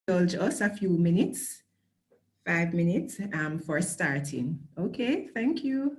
indulge us a few minutes, 5 minutes for starting. Okay, thank you.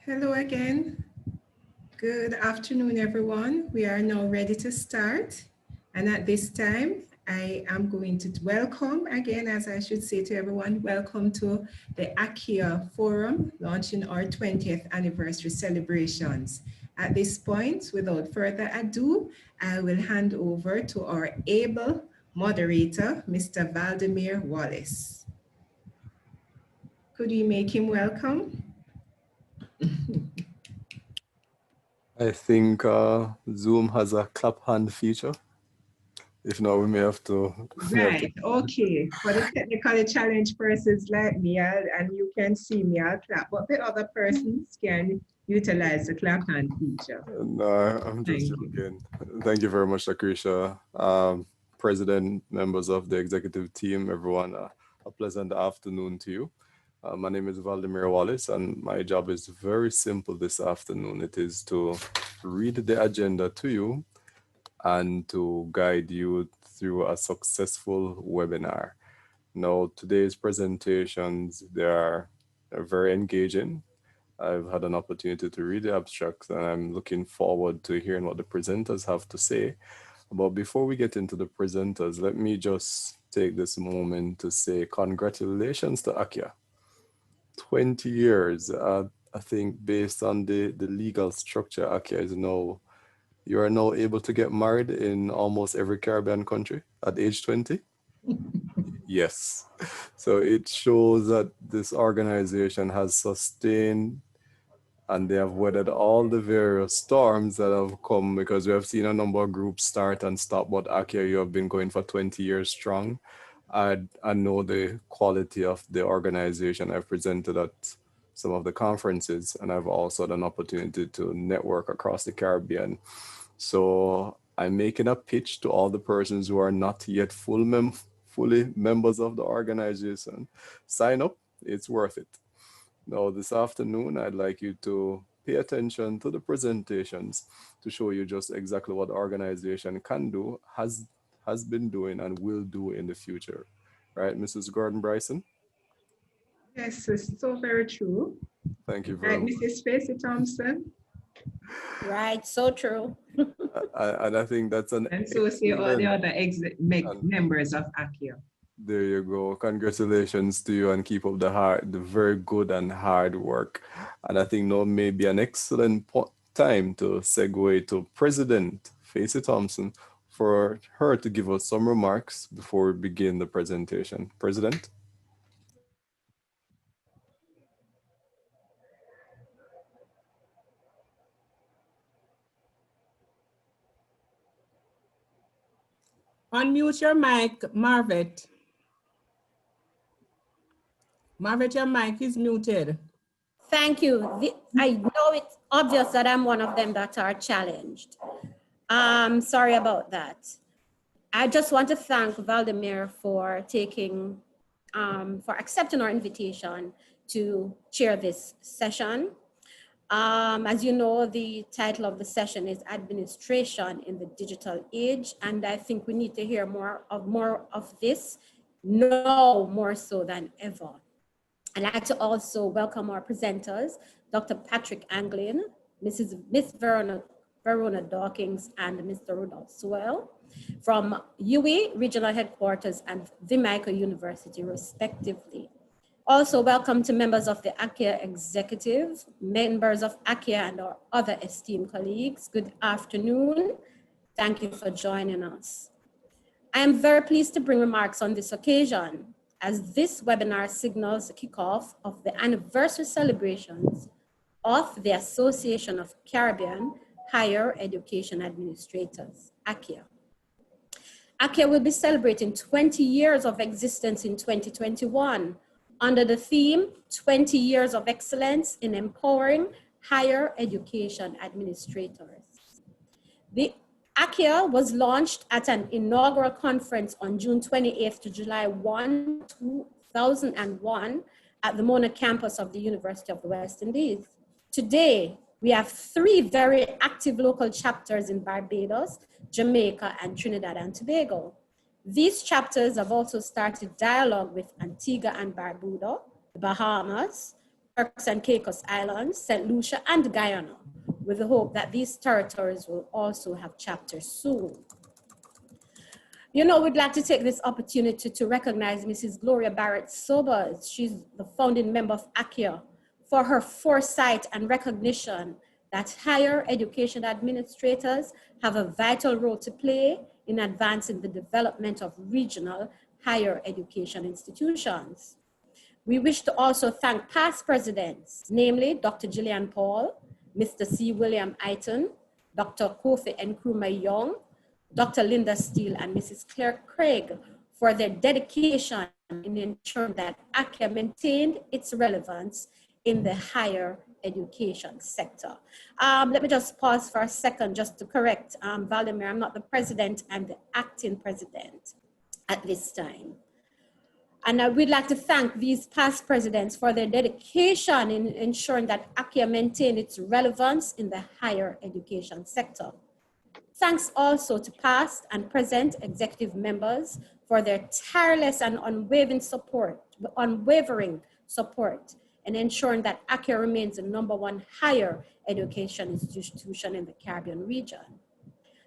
Hello again. Good afternoon, everyone. We are now ready to start. And at this time, I am going to welcome again, as I should say to everyone, welcome to the ACHEA Forum, launching our 20th anniversary celebrations. At this point, without further ado, I will hand over to our able moderator, Mr. Valdimir Wallace. Could you make him welcome? I think Zoom has a clap hand feature. If not, we may have to. Right, okay. For the technically challenged persons like me, and you can see me, I'll clap, but the other persons can utilize the clap hand feature. No, I'm just Thank you. joking. Thank you very much, Lucretia. President, members of the executive team, everyone, a pleasant afternoon to you. My name is Valdimir Wallace, and my job is very simple this afternoon. It is to read the agenda to you and to guide you through a successful webinar. Now, today's presentations, they are very engaging. I've had an opportunity to read the abstracts, and I'm looking forward to hearing what the presenters have to say. But before we get into the presenters, let me just take this moment to say congratulations to ACHEA. 20 years, I think based on the legal structure, ACHEA is now, you are now able to get married in almost every Caribbean country at age 20. Yes. So it shows that this organization has sustained and they have weathered all the various storms that have come, because we have seen a number of groups start and stop, but ACHEA, you have been going for 20 years strong. I know the quality of the organization. I've presented at some of the conferences, and I've also had an opportunity to network across the Caribbean. So I'm making a pitch to all the persons who are not yet fully members of the organization. Sign up, it's worth it. Now, this afternoon, I'd like you to pay attention to the presentations to show you just exactly what the organization can do, has been doing, and will do in the future. Right, Mrs. Gordon Bryson? Yes, it's so very true. Thank you very Right, much. Mrs. Spacey Thompson? Right, so true. And I think that's an And so say all the other members of ACHEA. There you go. Congratulations to you, and keep up the very good and hard work. And I think now may be an excellent time to segue to President Facey Thompson for her to give us some remarks before we begin the presentation. President? Unmute your mic, Marvet. Marvet, your mic is muted. Thank you. I know it's obvious that I'm one of them that are challenged. Sorry about that. I just want to thank Valdimir for accepting our invitation to chair this session. As you know, the title of the session is Administration in the Digital Age, and I think we need to hear more of this now more so than ever. I'd like to also welcome our presenters, Dr. Patrick Anglin, Miss Verona Dawkins, and Mr. Rudolph Seawell from UWI Regional Headquarters and Vimico University, respectively. Also, welcome to members of the ACHEA executive, members of ACHEA and our other esteemed colleagues. Good afternoon. Thank you for joining us. I am very pleased to bring remarks on this occasion, as this webinar signals the kickoff of the anniversary celebrations of the Association of Caribbean Higher Education Administrators, ACHEA. ACHEA will be celebrating 20 years of existence in 2021 under the theme, 20 Years of Excellence in Empowering Higher Education Administrators. The ACHEA was launched at an inaugural conference on June 28th to July 1, 2001 at the Mona campus of the University of the West Indies. Today, we have 3 very active local chapters in Barbados, Jamaica, and Trinidad and Tobago. These chapters have also started dialogue with Antigua and Barbuda, the Bahamas, Turks and Caicos Islands, St. Lucia, and Guyana, with the hope that these territories will also have chapters soon. You know, we'd like to take this opportunity to recognize Mrs. Gloria Barrett Sobers. She's the founding member of ACHEA, for her foresight and recognition that higher education administrators have a vital role to play in advancing the development of regional higher education institutions. We wish to also thank past presidents, namely Dr. Gillian Paul, Mr. C. William Iton, Dr. Kofi Nkrumah Young, Dr. Linda Steele, and Mrs. Claire Craig for their dedication in ensuring that ACHEA maintained its relevance in the higher education sector. Let me just pause for a second just to correct Valdimir. I'm not the president, I'm the acting president at this time. And we'd like to thank these past presidents for their dedication in ensuring that ACHEA maintained its relevance in the higher education sector. Thanks also to past and present executive members for their tireless and unwavering support in ensuring that ACHEA remains the #1 higher education institution in the Caribbean region.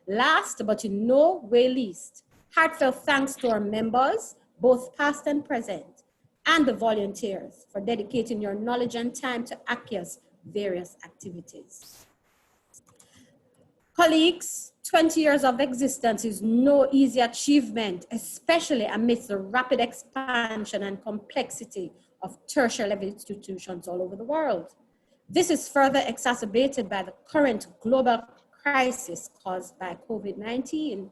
Last, but in no way least, heartfelt thanks to our members, both past and present, and the volunteers for dedicating your knowledge and time to ACHEA's various activities. Colleagues, 20 years of existence is no easy achievement, especially amidst the rapid expansion and complexity of tertiary level institutions all over the world. This is further exacerbated by the current global crisis caused by COVID-19.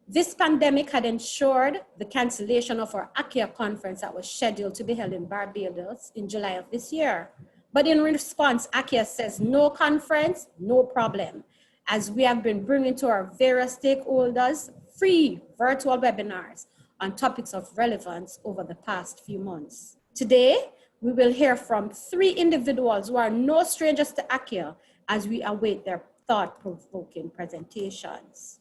This pandemic had ensured the cancellation of our ACHEA conference that was scheduled to be held in Barbados in July of this year. But in response, ACHEA says no conference, no problem, as we have been bringing to our various stakeholders free virtual webinars on topics of relevance over the past few months. Today, we will hear from 3 individuals who are no strangers to ACHEA as we await their thought-provoking presentations.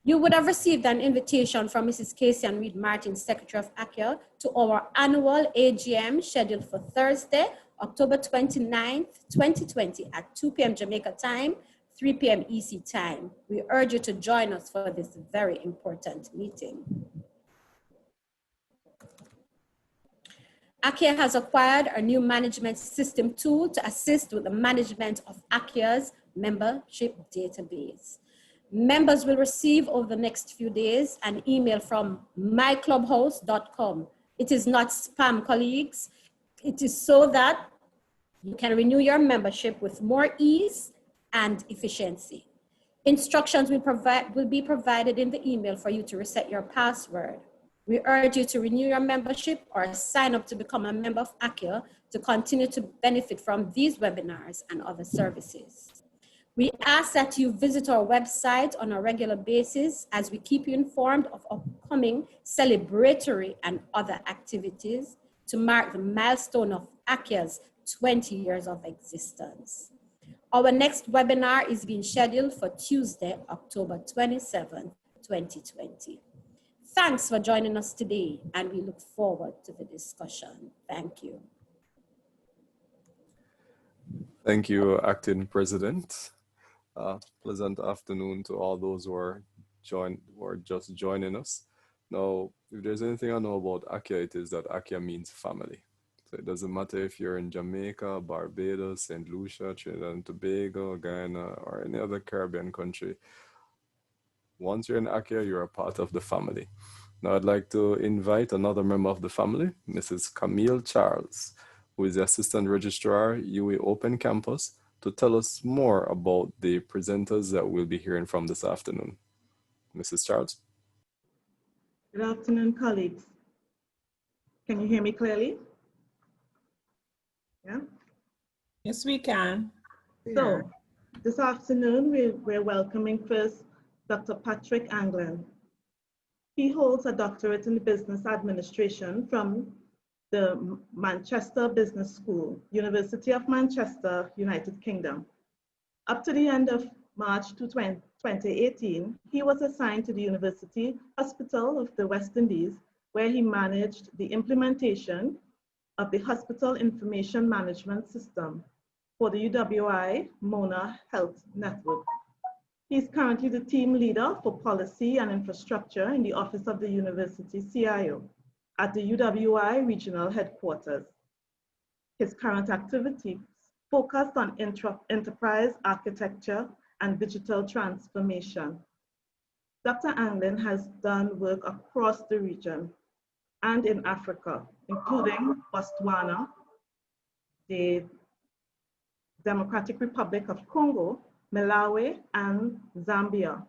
You would have received an invitation from Mrs. Casey and Reed Martin, Secretary of ACHEA, to our annual AGM scheduled for Thursday, October 29th, 2020 at 2 p.m. Jamaica time, 3 p.m. EC time. We urge you to join us for this very important meeting. ACHEA has acquired a new management system tool to assist with the management of ACHEA's membership database. Members will receive over the next few days an email from myclubhouse.com. It is not spam, colleagues. It is so that you can renew your membership with more ease and efficiency. Instructions will be provided in the email for you to reset your password. We urge you to renew your membership or sign up to become a member of ACHEA to continue to benefit from these webinars and other services. We ask that you visit our website on a regular basis as we keep you informed of upcoming celebratory and other activities to mark the milestone of ACHEA's 20 years of existence. Our next webinar is being scheduled for Tuesday, October 27, 2020. Thanks for joining us today, and we look forward to the discussion. Thank you. Thank you, Acting President. Pleasant afternoon to all those who are just joining us. Now, if there's anything I know about ACHEA, it is that ACHEA means family. So it doesn't matter if you're in Jamaica, Barbados, St. Lucia, Trinidad and Tobago, Guyana, or any other Caribbean country. Once you're in ACHEA, you're a part of the family. Now, I'd like to invite another member of the family, Mrs. Camille Charles, who is the Assistant Registrar, UWI Open Campus, to tell us more about the presenters that we'll be hearing from this afternoon. Mrs. Charles. Good afternoon, colleagues. Can you hear me clearly? Yeah? Yes, we can. So, this afternoon, we're welcoming first Dr. Patrick Anglin. He holds a doctorate in business administration from the Manchester Business School, University of Manchester, United Kingdom. Up to the end of March 2018, he was assigned to the University Hospital of the West Indies, where he managed the implementation of the Hospital Information Management System for the UWI Mona Health Network. He is currently the team leader for policy and infrastructure in the Office of the University CIO at the UWI Regional Headquarters. His current activities focused on enterprise architecture and digital transformation. Dr. Anglin has done work across the region and in Africa, including Botswana, the Democratic Republic of Congo, Malawi, and Zambia.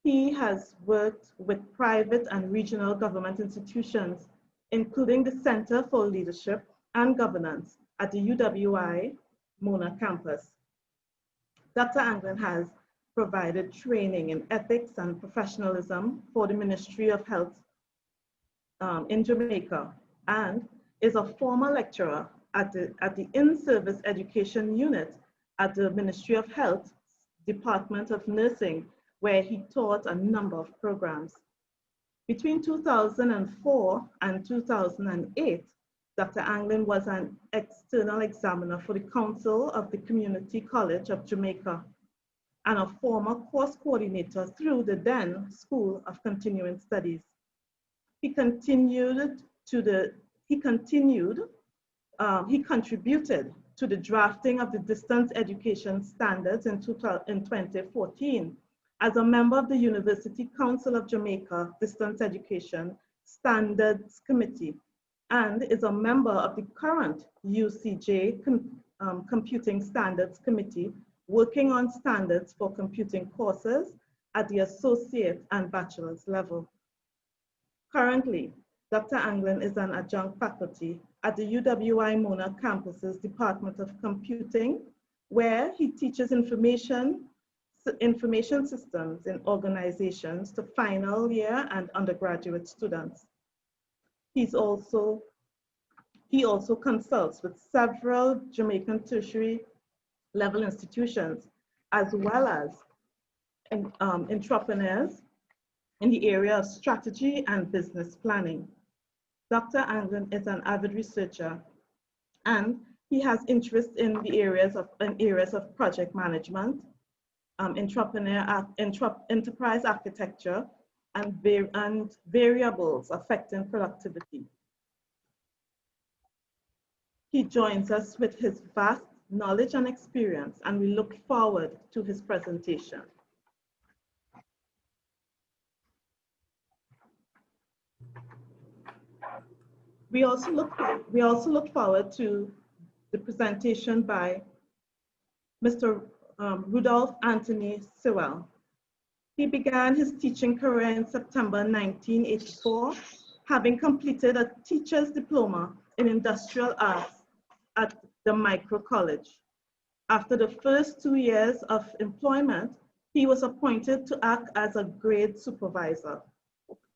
He has worked with private and regional government institutions, including the Center for Leadership and Governance at the UWI Mona campus. Dr. Anglin has provided training in ethics and professionalism for the Ministry of Health in Jamaica, and is a former lecturer at the in-service education unit at the Ministry of Health Department of Nursing, where he taught a number of programs. Between 2004 and 2008, Dr. Anglin was an external examiner for the Council of the Community College of Jamaica and a former course coordinator through the then School of Continuing Studies. He contributed to the drafting of the distance education standards in 2014 as a member of the University Council of Jamaica Distance Education Standards Committee, and is a member of the current UCJ Computing Standards Committee, working on standards for computing courses at the associate and bachelor's level. Currently, Dr. Anglin is an adjunct faculty at the UWI Mona campus's Department of Computing, where he teaches information systems in organizations to final year and undergraduate students. He also consults with several Jamaican tertiary level institutions, as well as entrepreneurs in the area of strategy and business planning. Dr. Anglin is an avid researcher, and he has interest in the areas of project management, enterprise architecture, and variables affecting productivity. He joins us with his vast knowledge and experience, and we look forward to his presentation. We also look forward to the presentation by Mr. Rudolph Anthony Seawell. He began his teaching career in September 1984, having completed a teacher's diploma in industrial arts at the Micro College. After the first 2 years of employment, he was appointed to act as a grade supervisor.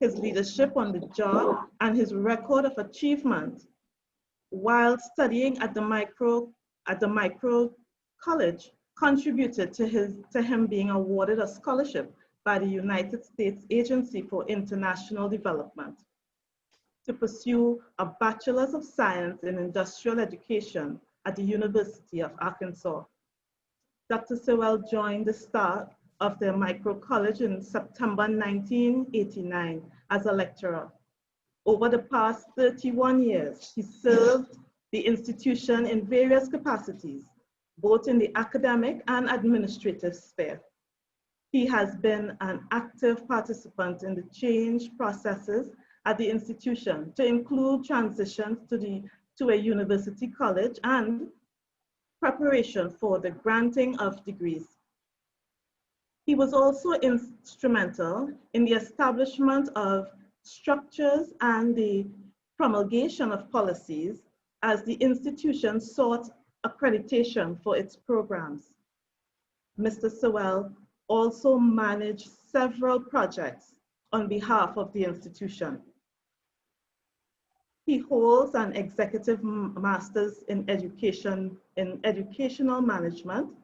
His leadership on the job and his record of achievement while studying at the Micro College contributed to him being awarded a scholarship by the United States Agency for International Development to pursue a Bachelor's of Science in Industrial Education at the University of Arkansas. Dr. Seawell joined the staff of the Micro College in September 1989 as a lecturer. Over the past 31 years, he served the institution in various capacities, both in the academic and administrative sphere. He has been an active participant in the change processes at the institution, to include transitions to a university college and preparation for the granting of degrees. He was also instrumental in the establishment of structures and the promulgation of policies as the institution sought accreditation for its programs. Mr. Seawell also managed several projects on behalf of the institution. He holds an executive master's in educational management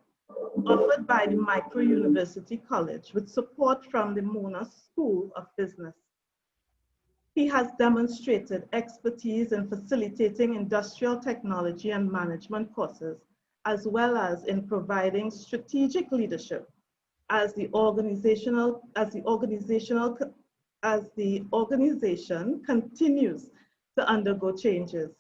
offered by the Micro University College with support from the Mona School of Business. He has demonstrated expertise in facilitating industrial technology and management courses, as well as in providing strategic leadership as the organization continues to undergo changes.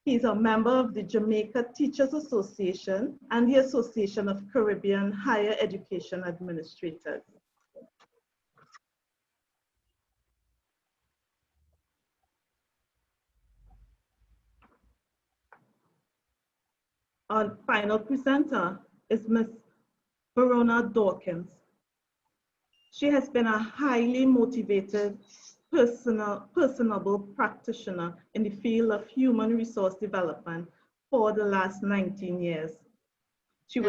He's a member of the Jamaica Teachers Association and the Association of Caribbean Higher Education Administrators. Our final presenter is Ms. Verona Dawkins. She has been a highly motivated, personable practitioner in the field of human resource development for the last 19 years. She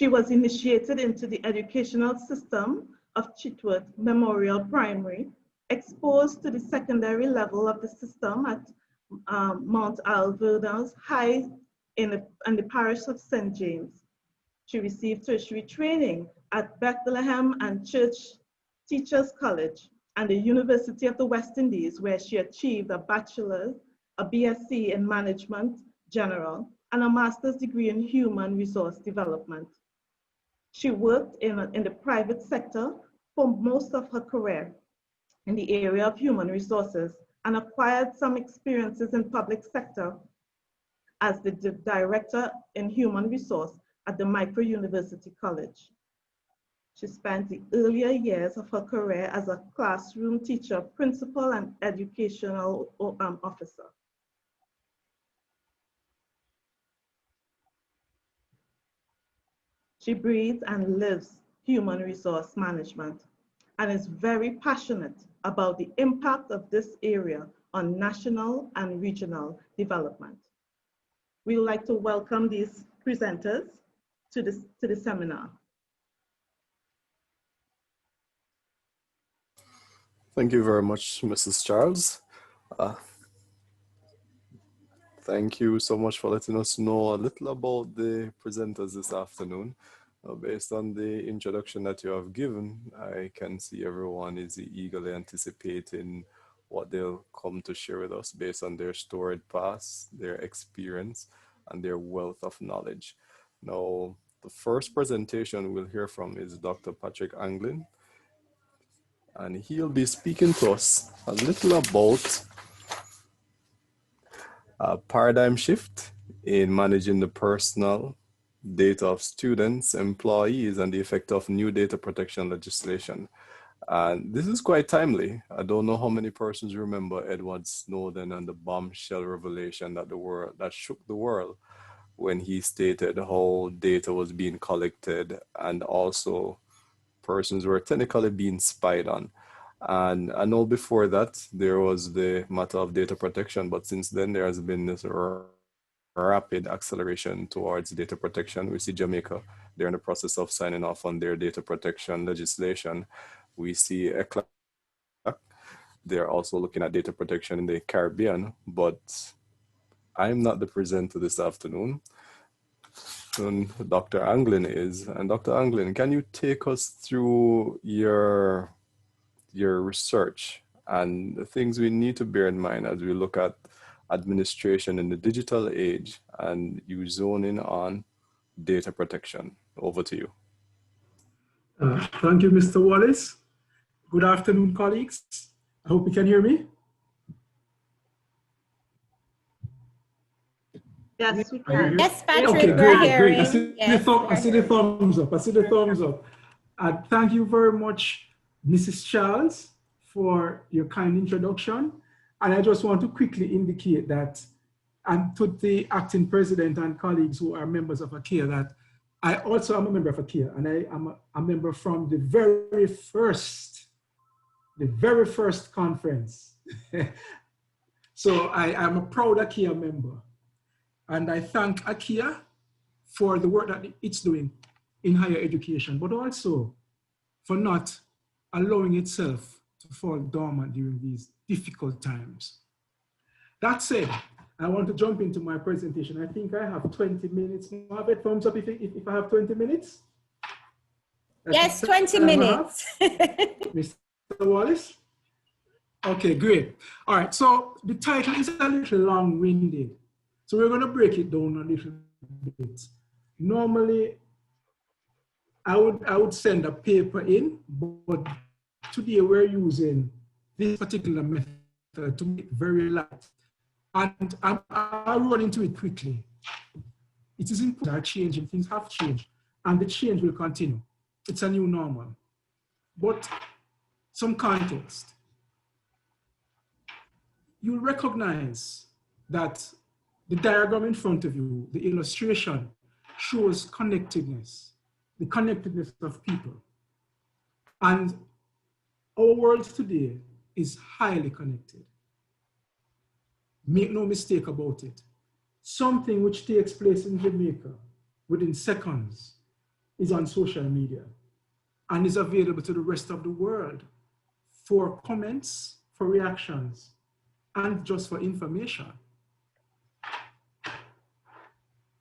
was initiated into the educational system of Chitworth Memorial Primary, exposed to the secondary level of the system at Mount Alverda's High in the parish of St. James. She received tertiary training at Bethlehem and Church Teachers College and the University of the West Indies, where she achieved a bachelor's, a BSc in Management General, and a master's degree in Human Resource Development. She worked in the private sector for most of her career in the area of human resources and acquired some experiences in public sector as the director in human resource at the Micro University College. She spent the earlier years of her career as a classroom teacher, principal, and educational officer. She breathes and lives human resource management and is very passionate about the impact of this area on national and regional development. We would like to welcome these presenters to the seminar. Thank you very much, Mrs. Charles. Thank you so much for letting us know a little about the presenters this afternoon. Based on the introduction that you have given, I can see everyone is eagerly anticipating what they'll come to share with us based on their storied past, their experience, and their wealth of knowledge. Now, the first presentation we'll hear from is Dr. Patrick Anglin, and he'll be speaking to us a little about a paradigm shift in managing the personal data of students, employees, and the effect of new data protection legislation. And this is quite timely. I don't know how many persons remember Edward Snowden and the bombshell revelation that shook the world when he stated how data was being collected and also persons were technically being spied on. And I know before that there was the matter of data protection, but since then there has been this rapid acceleration towards data protection. We see Jamaica, they're in the process of signing off on their data protection legislation. We see ACHEA, they're also looking at data protection in the Caribbean, but I'm not the presenter this afternoon. And Dr. Anglin is. And Dr. Anglin, can you take us through your research and the things we need to bear in mind as we look at administration in the digital age and you zone in on data protection? Over to you. Thank you, Mr. Wallace. Good afternoon, colleagues. I hope you can hear me. Yes, we can. Yes, Patrick, Okay, we're great, hearing. great. I see the thumbs up. I see the thumbs up. Thank you very much, Mrs. Charles, for your kind introduction. And I just want to quickly indicate that, and to the acting president and colleagues who are members of ACHEA, that I also am a member of ACHEA, and I am a member from the very first conference. So I am a proud ACHEA member. And I thank ACHEA for the work that it's doing in higher education, but also for not allowing itself to fall dormant during these difficult times. That said, I want to jump into my presentation. I think I have 20 minutes. Margaret, thumbs up if I have 20 minutes. Yes, 20 minutes. Mr. Wallace? Okay, great. All right, so the title is a little long-winded. So we're going to break it down a little bit. Normally, I would send a paper in, but today we're using this particular method to make it very light. And I'll run into it quickly. It is important that changing, things have changed, and the change will continue. It's a new normal. But some context. You'll recognize that the diagram in front of you, the illustration, shows connectedness, the connectedness of people. And our world today is highly connected. Make no mistake about it. Something which takes place in Jamaica within seconds is on social media and is available to the rest of the world for comments, for reactions, and just for information.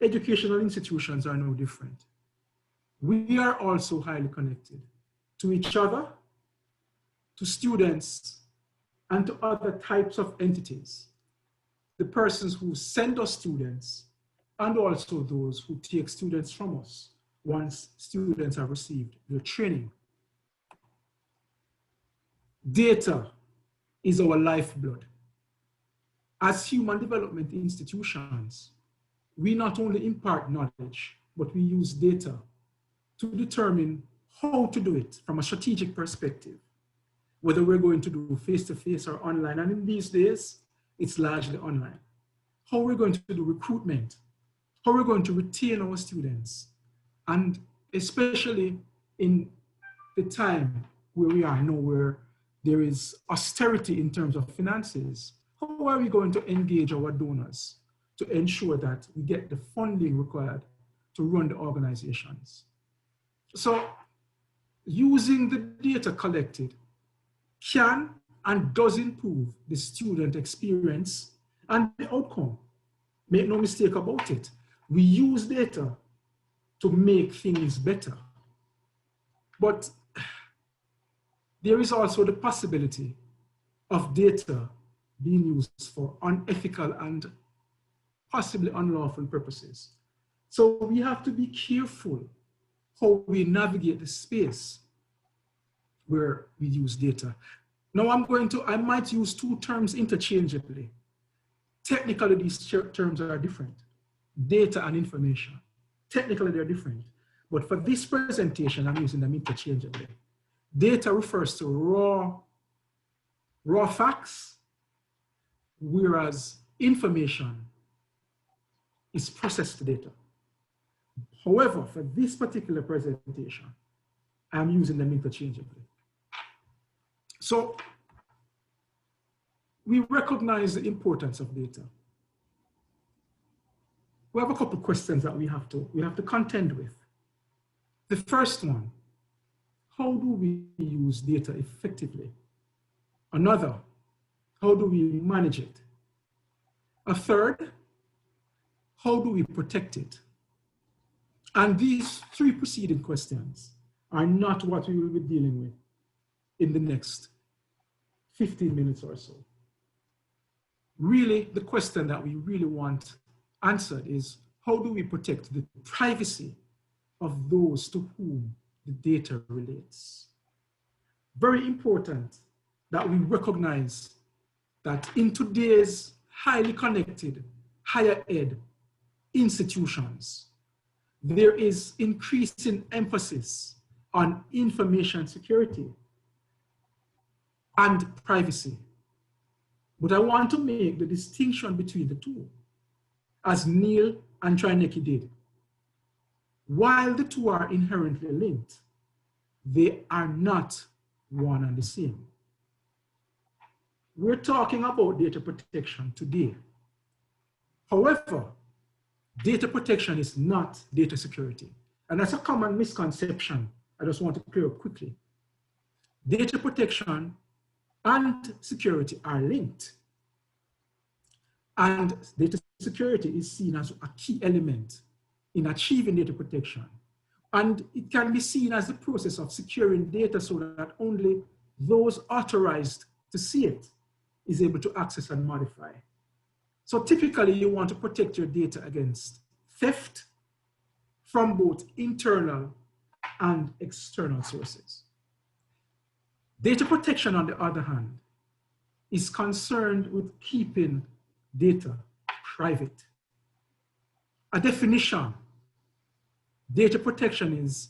Educational institutions are no different. We are also highly connected to each other, to students, and to other types of entities. The persons who send us students, and also those who take students from us once students have received their training. Data is our lifeblood. As human development institutions, we not only impart knowledge, but we use data to determine how to do it from a strategic perspective, whether we're going to do face-to-face or online. And in these days, it's largely online. How we're going to do recruitment, how we're going to retain our students, and especially in the time where we are now, where there is austerity in terms of finances, how are we going to engage our donors to ensure that we get the funding required to run the organizations? So using the data collected can and does improve the student experience and the outcome. Make no mistake about it. We use data to make things better. But there is also the possibility of data being used for unethical and possibly unlawful purposes. So we have to be careful how we navigate the space where we use data. Now I might use two terms interchangeably. Technically, these terms are different. Data and information. Technically, they're different. But for this presentation, I'm using them interchangeably. Data refers to raw facts, whereas information is processed data. However, for this particular presentation, I'm using them interchangeably. So we recognize the importance of data. We have a couple of questions that we have to contend with. The first one, how do we use data effectively? Another, how do we manage it? A third, how do we protect it? And these three preceding questions are not what we will be dealing with in the next 15 minutes or so. Really, the question that we really want answered is, how do we protect the privacy of those to whom the data relates? Very important that we recognize that in today's highly connected higher ed institutions, there is increasing emphasis on information security and privacy. But I want to make the distinction between the two, as Neil and Trineki did. While the two are inherently linked, they are not one and the same. We're talking about data protection today. However, data protection is not data security. And that's a common misconception I just want to clear up quickly. Data protection and security are linked. And data security is seen as a key element in achieving data protection. And it can be seen as the process of securing data so that only those authorized to see it is able to access and modify. So typically you want to protect your data against theft from both internal and external sources. Data protection, on the other hand, is concerned with keeping data private. A definition: data protection is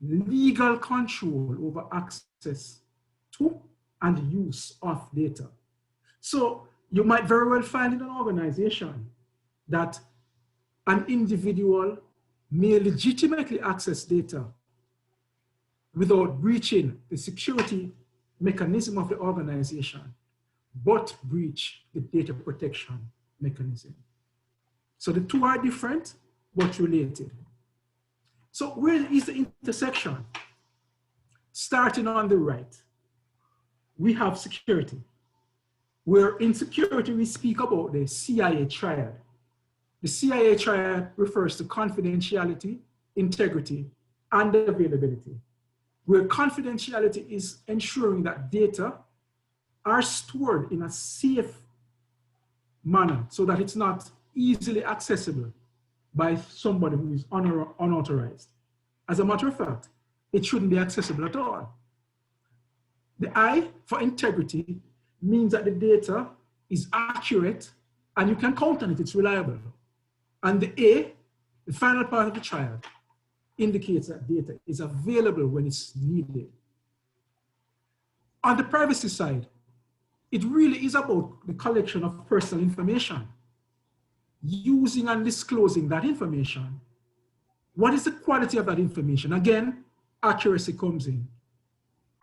legal control over access to and use of data. So you might very well find in an organization that an individual may legitimately access data without breaching the security mechanism of the organization, but breach the data protection mechanism. So the two are different, but related. So where is the intersection? Starting on the right, we have security. Where in security, we speak about the CIA triad. The CIA triad refers to confidentiality, integrity, and availability. Where confidentiality is ensuring that data are stored in a safe manner so that it's not easily accessible by somebody who is unauthorized. As a matter of fact, it shouldn't be accessible at all. The I for integrity means that the data is accurate and you can count on it, it's reliable. And the A, the final part of the triad, indicates that data is available when it's needed. On the privacy side, it really is about the collection of personal information. Using and disclosing that information. What is the quality of that information? Again, accuracy comes in.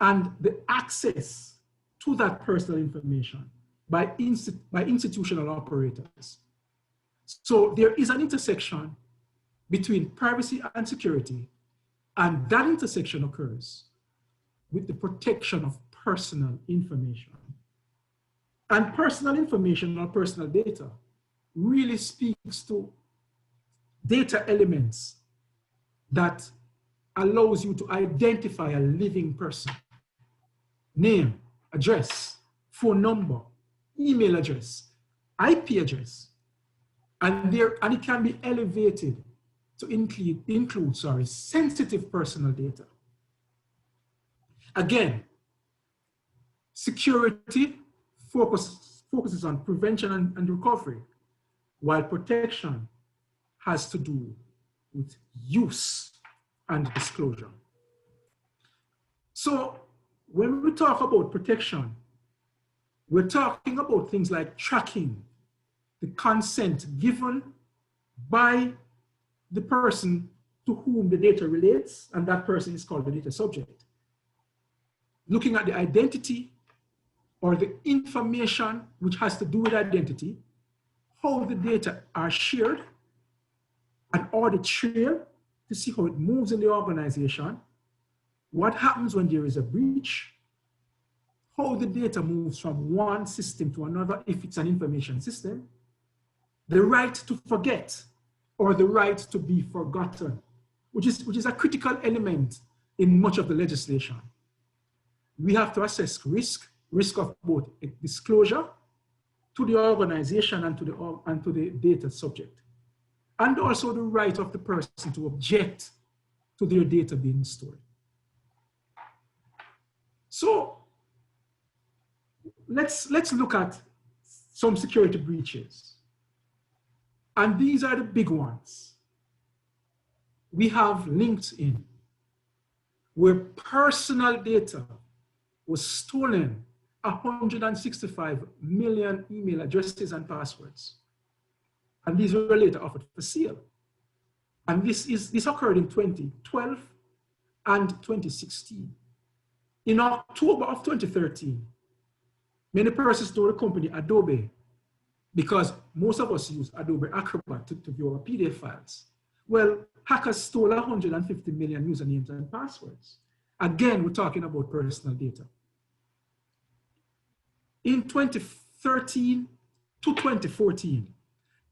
And the access to that personal information by institutional operators. So there is an intersection between privacy and security, and that intersection occurs with the protection of personal information. And personal information or personal data really speaks to data elements that allows you to identify a living person. Name, address, phone number, email address, IP address, and it can be elevated to include sensitive personal data. Again, security focuses on prevention and recovery, while protection has to do with use and disclosure. So when we talk about protection, we're talking about things like tracking the consent given by the person to whom the data relates, and that person is called the data subject. Looking at the identity or the information which has to do with identity, how the data are shared, an audit trail to see how it moves in the organization, what happens when there is a breach, how the data moves from one system to another if it's an information system, the right to forget or the right to be forgotten, which is a critical element in much of the legislation. We have to assess risk of both disclosure to the organization and to the data subject, and also the right of the person to object to their data being stored. So let's look at some security breaches. And these are the big ones. We have LinkedIn, where personal data was stolen, 165 million email addresses and passwords. And these were later offered for sale. And this occurred in 2012 and 2016. In October of 2013, many persons told the company Adobe, because most of us use Adobe Acrobat to view our PDF files. Well, hackers stole 150 million usernames and passwords. Again, we're talking about personal data. In 2013 to 2014,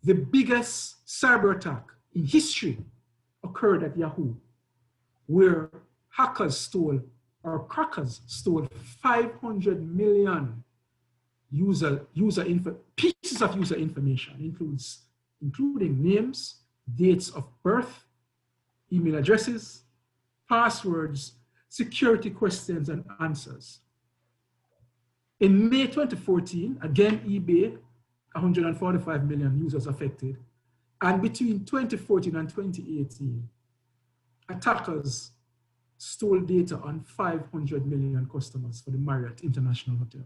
the biggest cyber attack in history occurred at Yahoo, where hackers stole, or crackers stole 500 million pieces of user information, including names, dates of birth, email addresses, passwords, security questions and answers. In May 2014, again, eBay, 145 million users affected. And between 2014 and 2018, attackers stole data on 500 million customers for the Marriott International Hotel.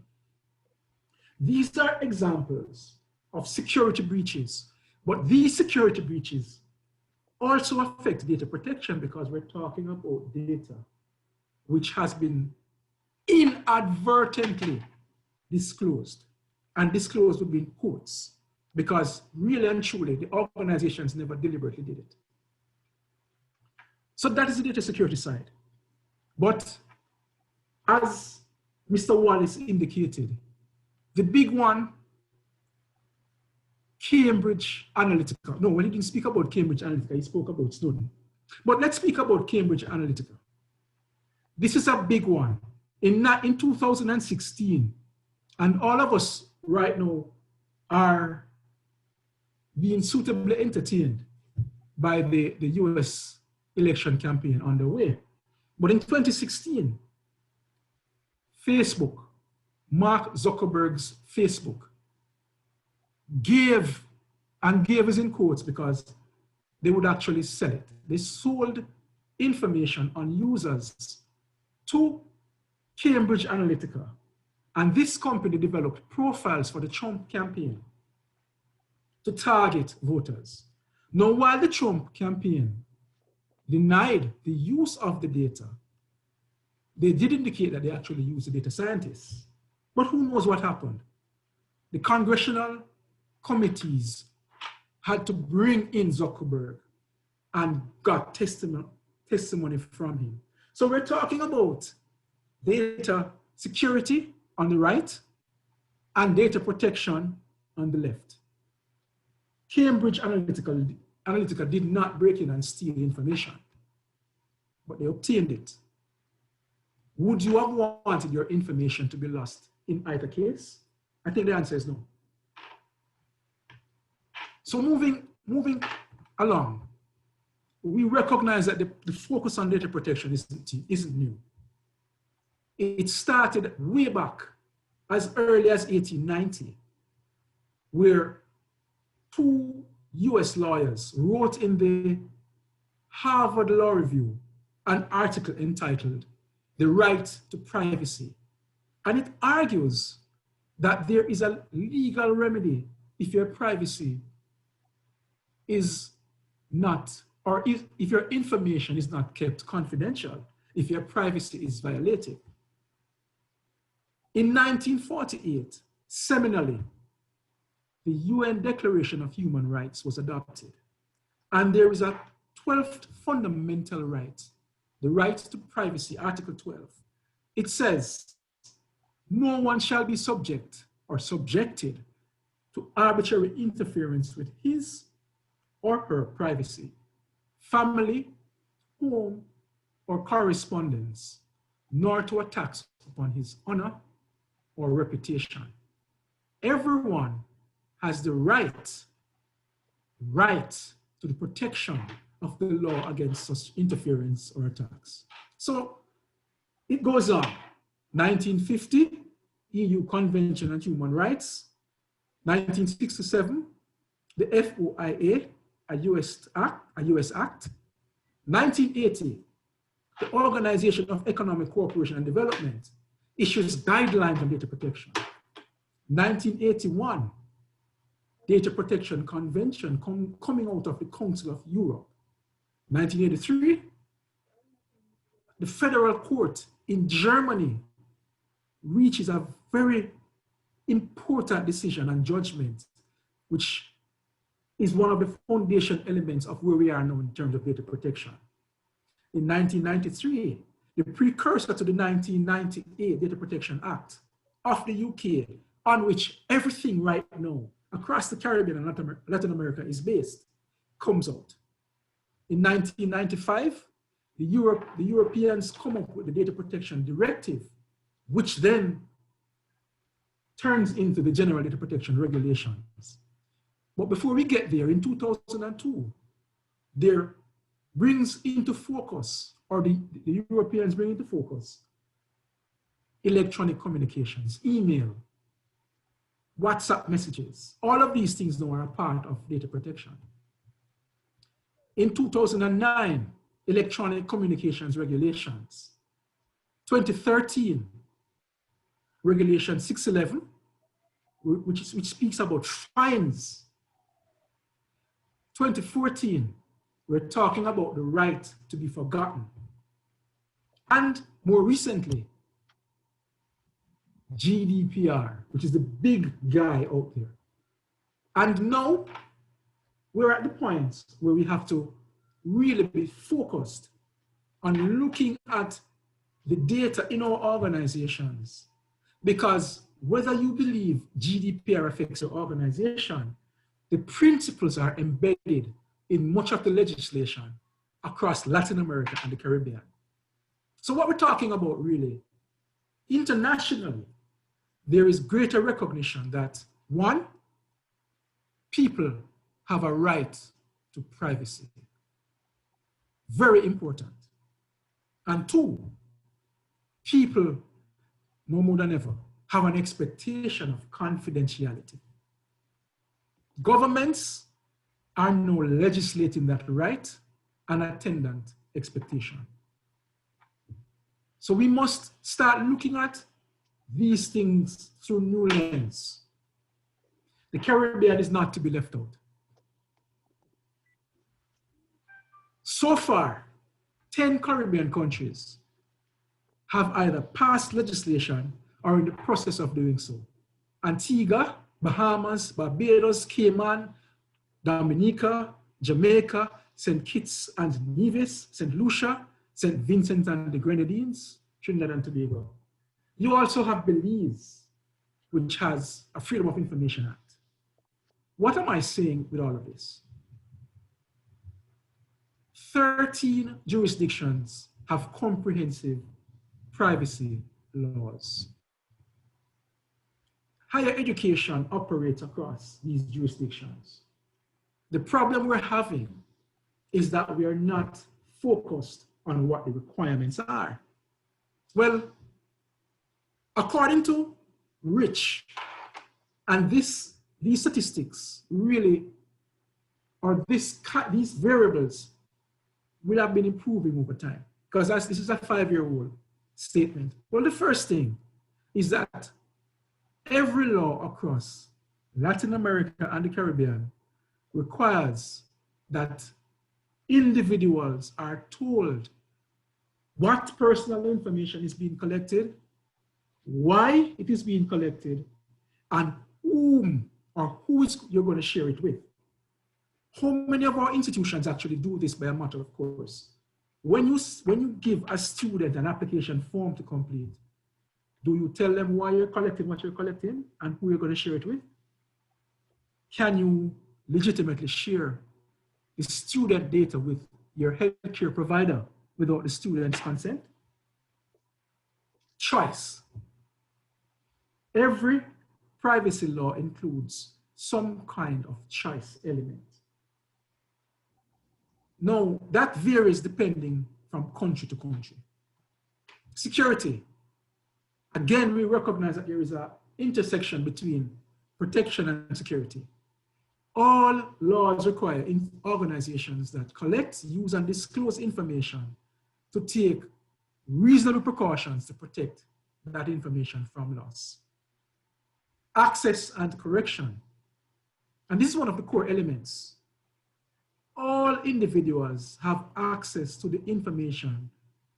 These are examples of security breaches, but these security breaches also affect data protection because we're talking about data which has been inadvertently disclosed, and disclosed would be in quotes, because really and truly the organizations never deliberately did it. So that is the data security side. But as Mr. Wallace indicated, the big one, Cambridge Analytica. No, when he didn't speak about Cambridge Analytica, he spoke about Snowden. But let's speak about Cambridge Analytica. This is a big one. In 2016, and all of us right now are being suitably entertained by the US election campaign underway. But in 2016, Facebook, Mark Zuckerberg's Facebook, gave us in quotes because they would actually sell it. They sold information on users to Cambridge Analytica. And this company developed profiles for the Trump campaign to target voters. Now, while the Trump campaign denied the use of the data, they did indicate that they actually used the data scientists. But who knows what happened? The congressional committees had to bring in Zuckerberg and got testimony from him. So we're talking about data security on the right and data protection on the left. Cambridge Analytica did not break in and steal the information, but they obtained it. Would you have wanted your information to be lost in either case? I think the answer is no. So moving along, we recognize that the focus on data protection isn't new. It started way back as early as 1890, where two US lawyers wrote in the Harvard Law Review an article entitled "The Right to Privacy." And it argues that there is a legal remedy if your privacy is not, or if your information is not kept confidential, if your privacy is violated. In 1948, seminally, the UN Declaration of Human Rights was adopted. And there is a 12th fundamental right, the right to privacy, Article 12. It says, no one shall be subject or subjected to arbitrary interference with his or her privacy, family, home, or correspondence, nor to attacks upon his honor or reputation. Everyone has the right to the protection of the law against such interference or attacks. So it goes on. 1950, EU Convention on Human Rights. 1967, the FOIA, a US Act. 1980, the Organization of Economic Cooperation and Development issues guidelines on data protection. 1981, Data Protection Convention coming out of the Council of Europe. 1983, the Federal Court in Germany reaches a very important decision and judgment, which is one of the foundation elements of where we are now in terms of data protection. In 1993, the precursor to the 1998 Data Protection Act of the UK, on which everything right now across the Caribbean and Latin America is based, comes out. In 1995, the Europeans come up with the Data Protection Directive, which then turns into the general data protection regulations. But before we get there, in 2002, there brings into focus, or the Europeans bring into focus, electronic communications, email, WhatsApp messages. All of these things now are a part of data protection. In 2009, electronic communications regulations. 2013, regulation 611, which speaks about fines. 2014, we're talking about the right to be forgotten. And more recently, GDPR, which is the big guy out there. And now we're at the point where we have to really be focused on looking at the data in our organizations, because whether you believe GDPR affects your organization, the principles are embedded in much of the legislation across Latin America and the Caribbean. So what we're talking about really, internationally, there is greater recognition that one, people have a right to privacy. Very important. And two, people, no more than ever, have an expectation of confidentiality. Governments are now legislating that right and attendant expectation. So we must start looking at these things through new lens. The Caribbean is not to be left out. So far, 10 Caribbean countries have either passed legislation or in the process of doing so. Antigua, Bahamas, Barbados, Cayman, Dominica, Jamaica, St. Kitts and Nevis, St. Lucia, St. Vincent and the Grenadines, Trinidad and Tobago. You also have Belize, which has a Freedom of Information Act. What am I saying with all of this? 13 jurisdictions have comprehensive privacy laws. Higher education operates across these jurisdictions. The problem we're having is that we are not focused on what the requirements are. Well, according to Rich, and these statistics really, or these variables will have been improving over time, because this is a 5-year-old statement. Well, the first thing is that every law across Latin America and the Caribbean requires that individuals are told what personal information is being collected, why it is being collected, and whom or who you're going to share it with. How many of our institutions actually do this by a matter of course? When you give a student an application form to complete, do you tell them why you're collecting what you're collecting and who you're going to share it with? Can you legitimately share the student data with your healthcare provider without the student's consent? Choice. Every privacy law includes some kind of choice element. Now, that varies depending from country to country. Security. Again, we recognize that there is an intersection between protection and security. All laws require organizations that collect, use, and disclose information to take reasonable precautions to protect that information from loss. Access and correction. And this is one of the core elements. All individuals have access to the information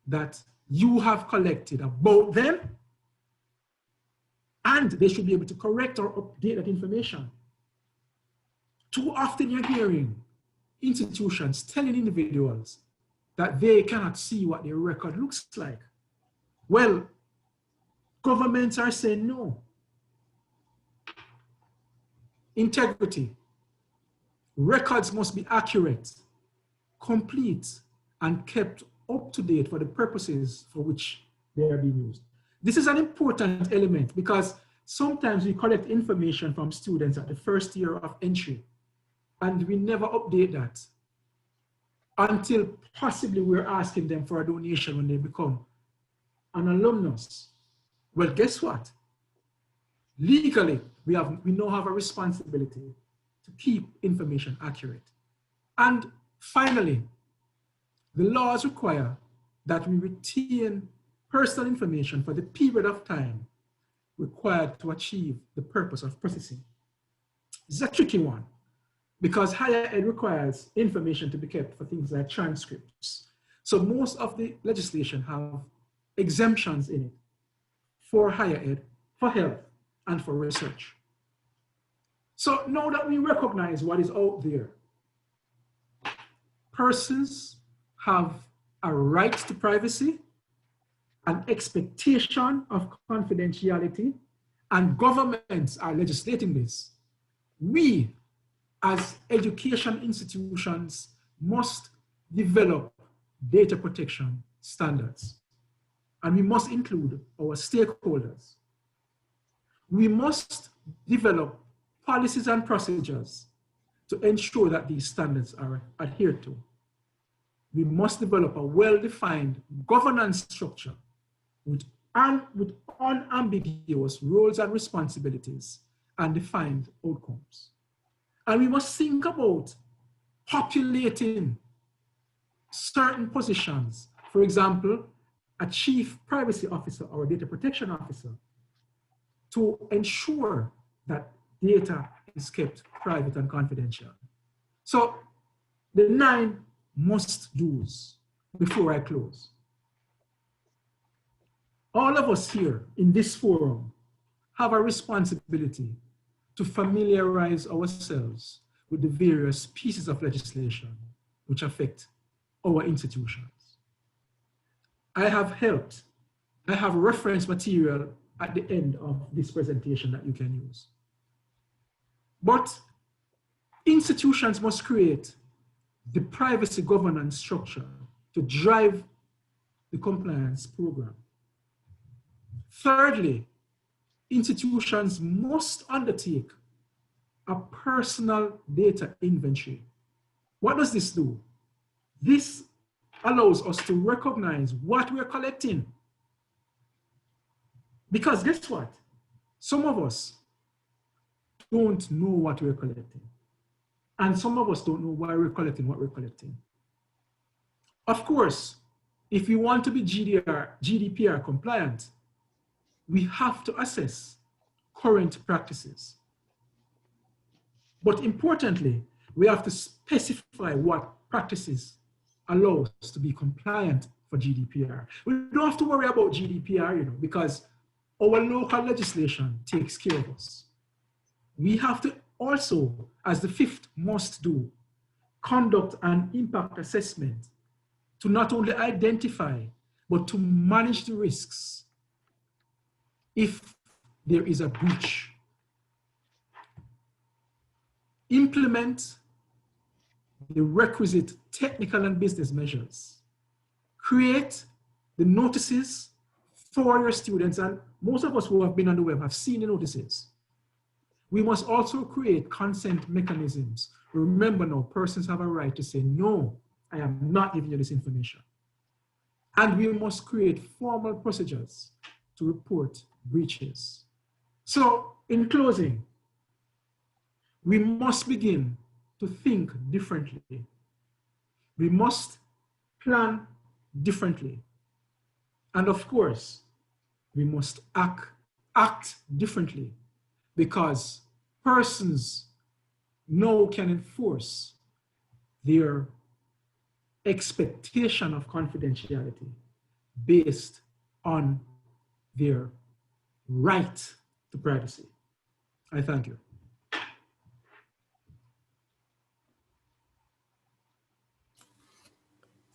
that you have collected about them, and they should be able to correct or update that information. Too often you're hearing institutions telling individuals that they cannot see what their record looks like. Well, governments are saying no. Integrity. Records must be accurate, complete, and kept up to date for the purposes for which they are being used. This is an important element because sometimes we collect information from students at the first year of entry, and we never update that until possibly we're asking them for a donation when they become an alumnus. Well, guess what? Legally, we now have a responsibility to keep information accurate. And finally, the laws require that we retain personal information for the period of time required to achieve the purpose of processing. It's a tricky one because higher ed requires information to be kept for things like transcripts. So most of the legislation have exemptions in it for higher ed, for health, and for research. So now that we recognize what is out there, persons have a right to privacy, an expectation of confidentiality, and governments are legislating this. We, as education institutions, must develop data protection standards, and we must include our stakeholders. We must develop policies and procedures to ensure that these standards are adhered to. We must develop a well-defined governance structure with unambiguous roles and responsibilities and defined outcomes. And we must think about populating certain positions. For example, a chief privacy officer or a data protection officer to ensure that data is kept private and confidential. So the 9 must-dos before I close. All of us here in this forum have a responsibility to familiarize ourselves with the various pieces of legislation which affect our institutions. I have reference material at the end of this presentation that you can use. But institutions must create the privacy governance structure to drive the compliance program. Thirdly, institutions must undertake a personal data inventory. What does this do? This allows us to recognize what we're collecting. Because guess what? Some of us don't know what we're collecting. And some of us don't know why we're collecting what we're collecting. Of course, if we want to be GDPR compliant, we have to assess current practices. But importantly, we have to specify what practices allow us to be compliant for GDPR. We don't have to worry about GDPR, because our local legislation takes care of us. We have to also, as the 5th must-do, conduct an impact assessment to not only identify, but to manage the risks if there is a breach. Implement the requisite technical and business measures. Create the notices for your students, and most of us who have been on the web have seen the notices. We must also create consent mechanisms. Remember now, persons have a right to say, no, I am not giving you this information. And we must create formal procedures to report breaches. So in closing, we must begin to think differently. We must plan differently. And of course, we must act differently, because persons now can enforce their expectation of confidentiality based on their right to privacy. I thank you.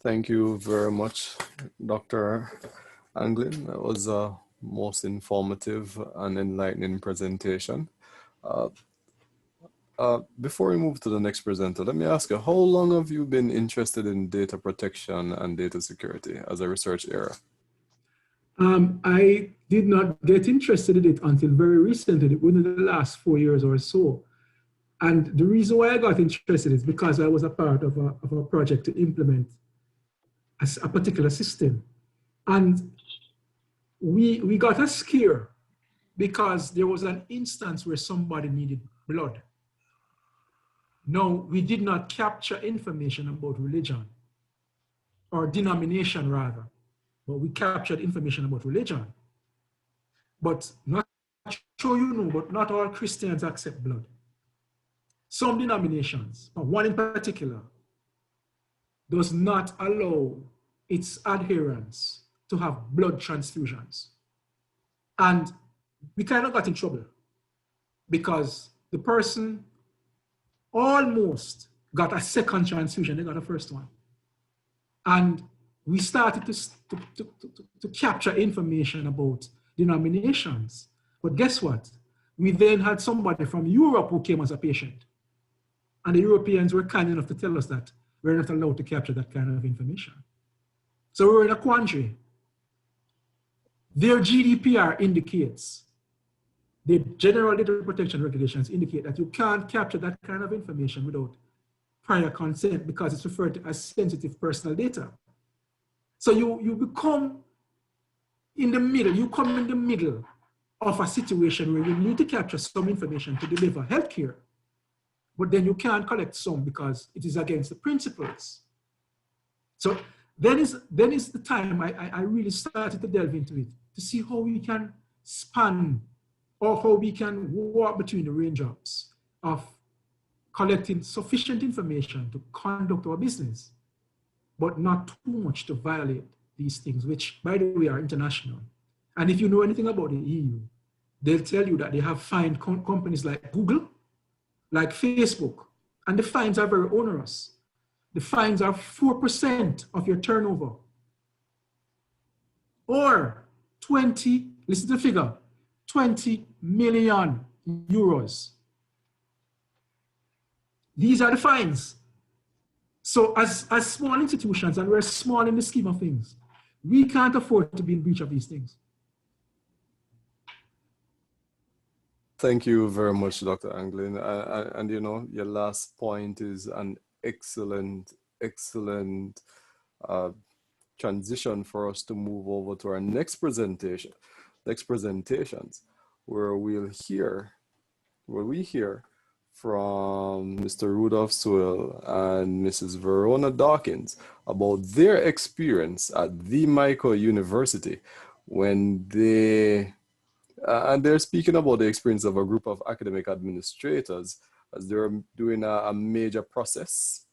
Thank you very much, Dr. Anglin. That was a most informative and enlightening presentation. Before we move to the next presenter, let me ask you, how long have you been interested in data protection and data security as a research area? I did not get interested in it until very recently, within the last 4 years or so. And the reason why I got interested is because I was a part of a project to implement a particular system. And we got a scare because there was an instance where somebody needed blood. No, we did not capture information about religion, or denomination rather, but we captured information about religion. But not sure you know, but not all Christians accept blood. Some denominations, but one in particular, does not allow its adherents to have blood transfusions. And we kind of got in trouble because the person almost got a second transfusion, they got a first one. And we started to capture information about denominations. But guess what? We then had somebody from Europe who came as a patient. And the Europeans were kind enough to tell us that we're not allowed to capture that kind of information. So we were in a quandary. Their GDPR indicates, the General Data Protection Regulations indicate that you can't capture that kind of information without prior consent because it's referred to as sensitive personal data. So you become in the middle, you come in the middle of a situation where you need to capture some information to deliver healthcare, but then you can't collect some because it is against the principles. So then is the time I really started to delve into it, to see how we can span or how we can walk between the raindrops of collecting sufficient information to conduct our business, but not too much to violate these things, which, by the way, are international. And if you know anything about the EU, they'll tell you that they have fined companies like Google, like Facebook, and the fines are very onerous. The fines are 4% of your turnover. Or 20, listen to the figure, 20 million euros. These are the fines. So as small institutions, and we're small in the scheme of things, we can't afford to be in breach of these things. Thank you very much, Dr. Anglin. And you know, your last point is an excellent transition for us to move over to our next presentations, where we hear from Mr. Rudolph Seawell and Mrs. Verona Dawkins about their experience at the Micro University when and they're speaking about the experience of a group of academic administrators as they're doing a major process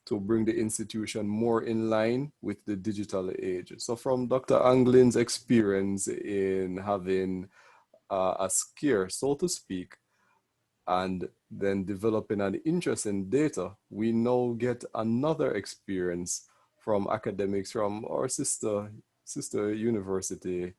to bring the institution more in line with the digital age. So from Dr. Anglin's experience in having a scare, so to speak, and then developing an interest in data, we now get another experience from academics from our sister university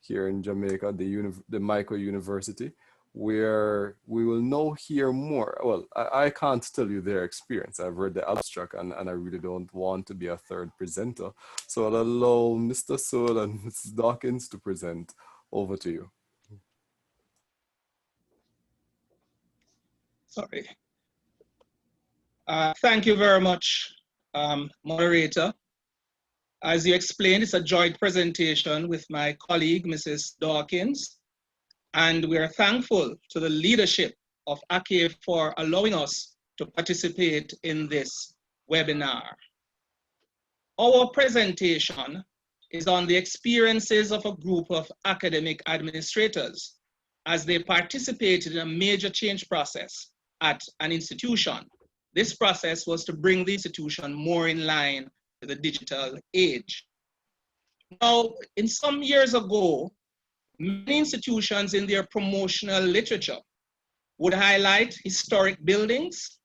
here in Jamaica, the Micro University, where we will now hear more. Well, I can't tell you their experience. I've read the abstract and I really don't want to be a third presenter. So I'll allow Mr. Seawell and Mrs. Dawkins to present. Over to you. Sorry. Thank you very much, moderator. As you explained, it's a joint presentation with my colleague, Mrs. Dawkins, and we are thankful to the leadership of ACHEA for allowing us to participate in this webinar. Our presentation is on the experiences of a group of academic administrators as they participated in a major change process at an institution. This process was to bring the institution more in line with the digital age. Now, in some years ago, many institutions in their promotional literature would highlight historic buildings,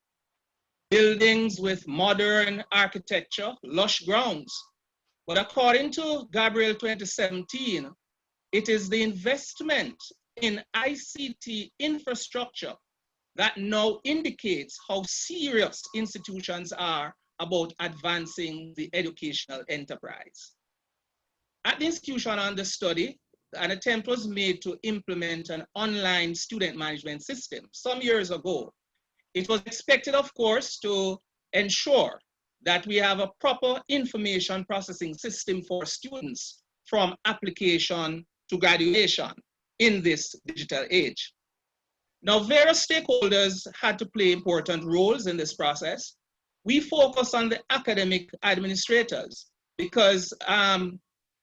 buildings with modern architecture, lush grounds. But according to Gabriel 2017, it is the investment in ICT infrastructure that now indicates how serious institutions are about advancing the educational enterprise. At the institution under study, an attempt was made to implement an online student management system some years ago. It was expected, of course, to ensure that we have a proper information processing system for students from application to graduation in this digital age. Now, various stakeholders had to play important roles in this process. We focus on the academic administrators because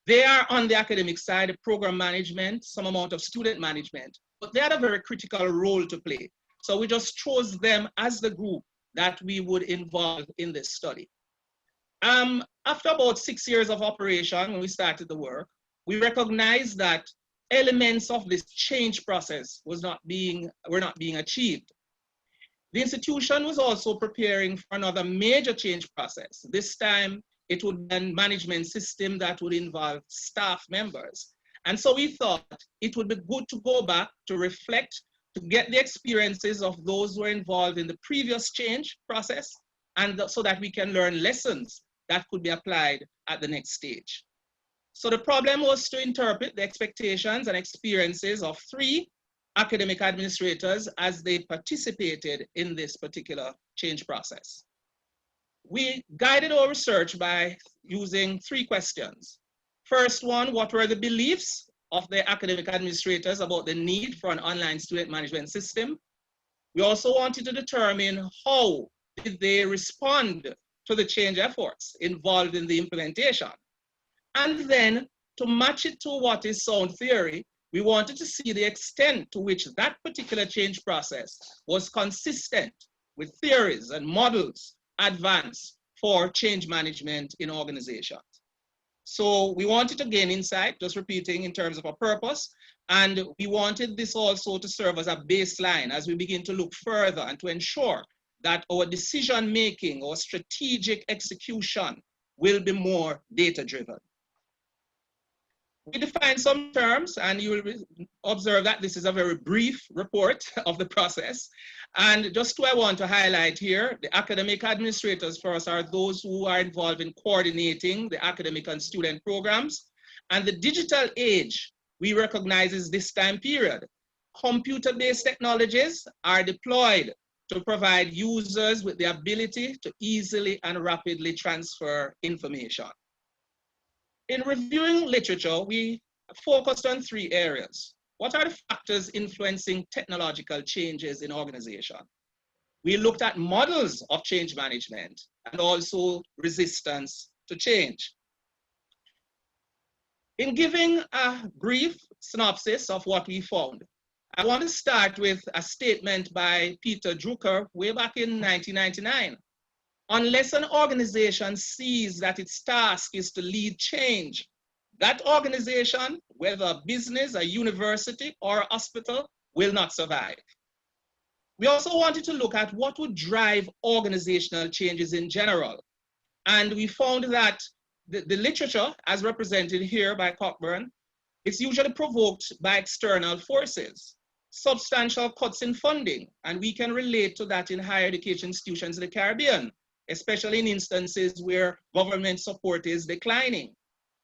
they are on the academic side, program management, some amount of student management, but they had a very critical role to play. So we just chose them as the group that we would involve in this study. After about 6 years of operation, when we started the work, we recognized that elements of this change process were not being achieved. The institution was also preparing for another major change process. This time, it would be a management system that would involve staff members. And so we thought it would be good to go back to reflect, to get the experiences of those who were involved in the previous change process, and so that we can learn lessons that could be applied at the next stage. So the problem was to interpret the expectations and experiences of 3 academic administrators as they participated in this particular change process. We guided our research by using 3 questions. First one, what were the beliefs of the academic administrators about the need for an online student management system? We also wanted to determine how did they respond to the change efforts involved in the implementation. And then to match it to what is sound theory, we wanted to see the extent to which that particular change process was consistent with theories and models advanced for change management in organizations. So we wanted to gain insight, just repeating in terms of a purpose, and we wanted this also to serve as a baseline as we begin to look further and to ensure that our decision-making or strategic execution will be more data-driven. We defined some terms, and you will observe that this is a very brief report of the process. And just what I want to highlight here, the academic administrators for us are those who are involved in coordinating the academic and student programs. And the digital age, we recognize is this time period. Computer-based technologies are deployed to provide users with the ability to easily and rapidly transfer information. In reviewing literature, we focused on 3 areas. What are the factors influencing technological changes in organization? We looked at models of change management and also resistance to change. In giving a brief synopsis of what we found, I want to start with a statement by Peter Drucker way back in 1999. Unless an organization sees that its task is to lead change, that organization, whether a business, a university, or a hospital, will not survive. We also wanted to look at what would drive organizational changes in general. And we found that the literature, as represented here by Cockburn, is usually provoked by external forces, substantial cuts in funding, and we can relate to that in higher education institutions in the Caribbean, especially in instances where government support is declining.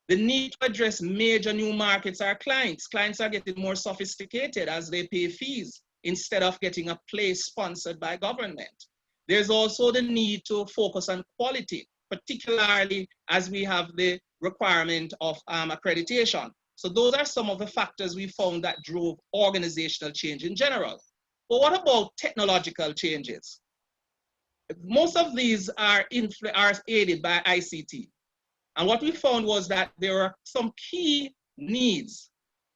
The need to address major new markets are clients. Clients are getting more sophisticated as they pay fees instead of getting a place sponsored by government. There's also the need to focus on quality, particularly as we have the requirement of accreditation. So those are some of the factors we found that drove organizational change in general. But what about technological changes? Most of these are aided by ICT. And what we found was that there are some key needs,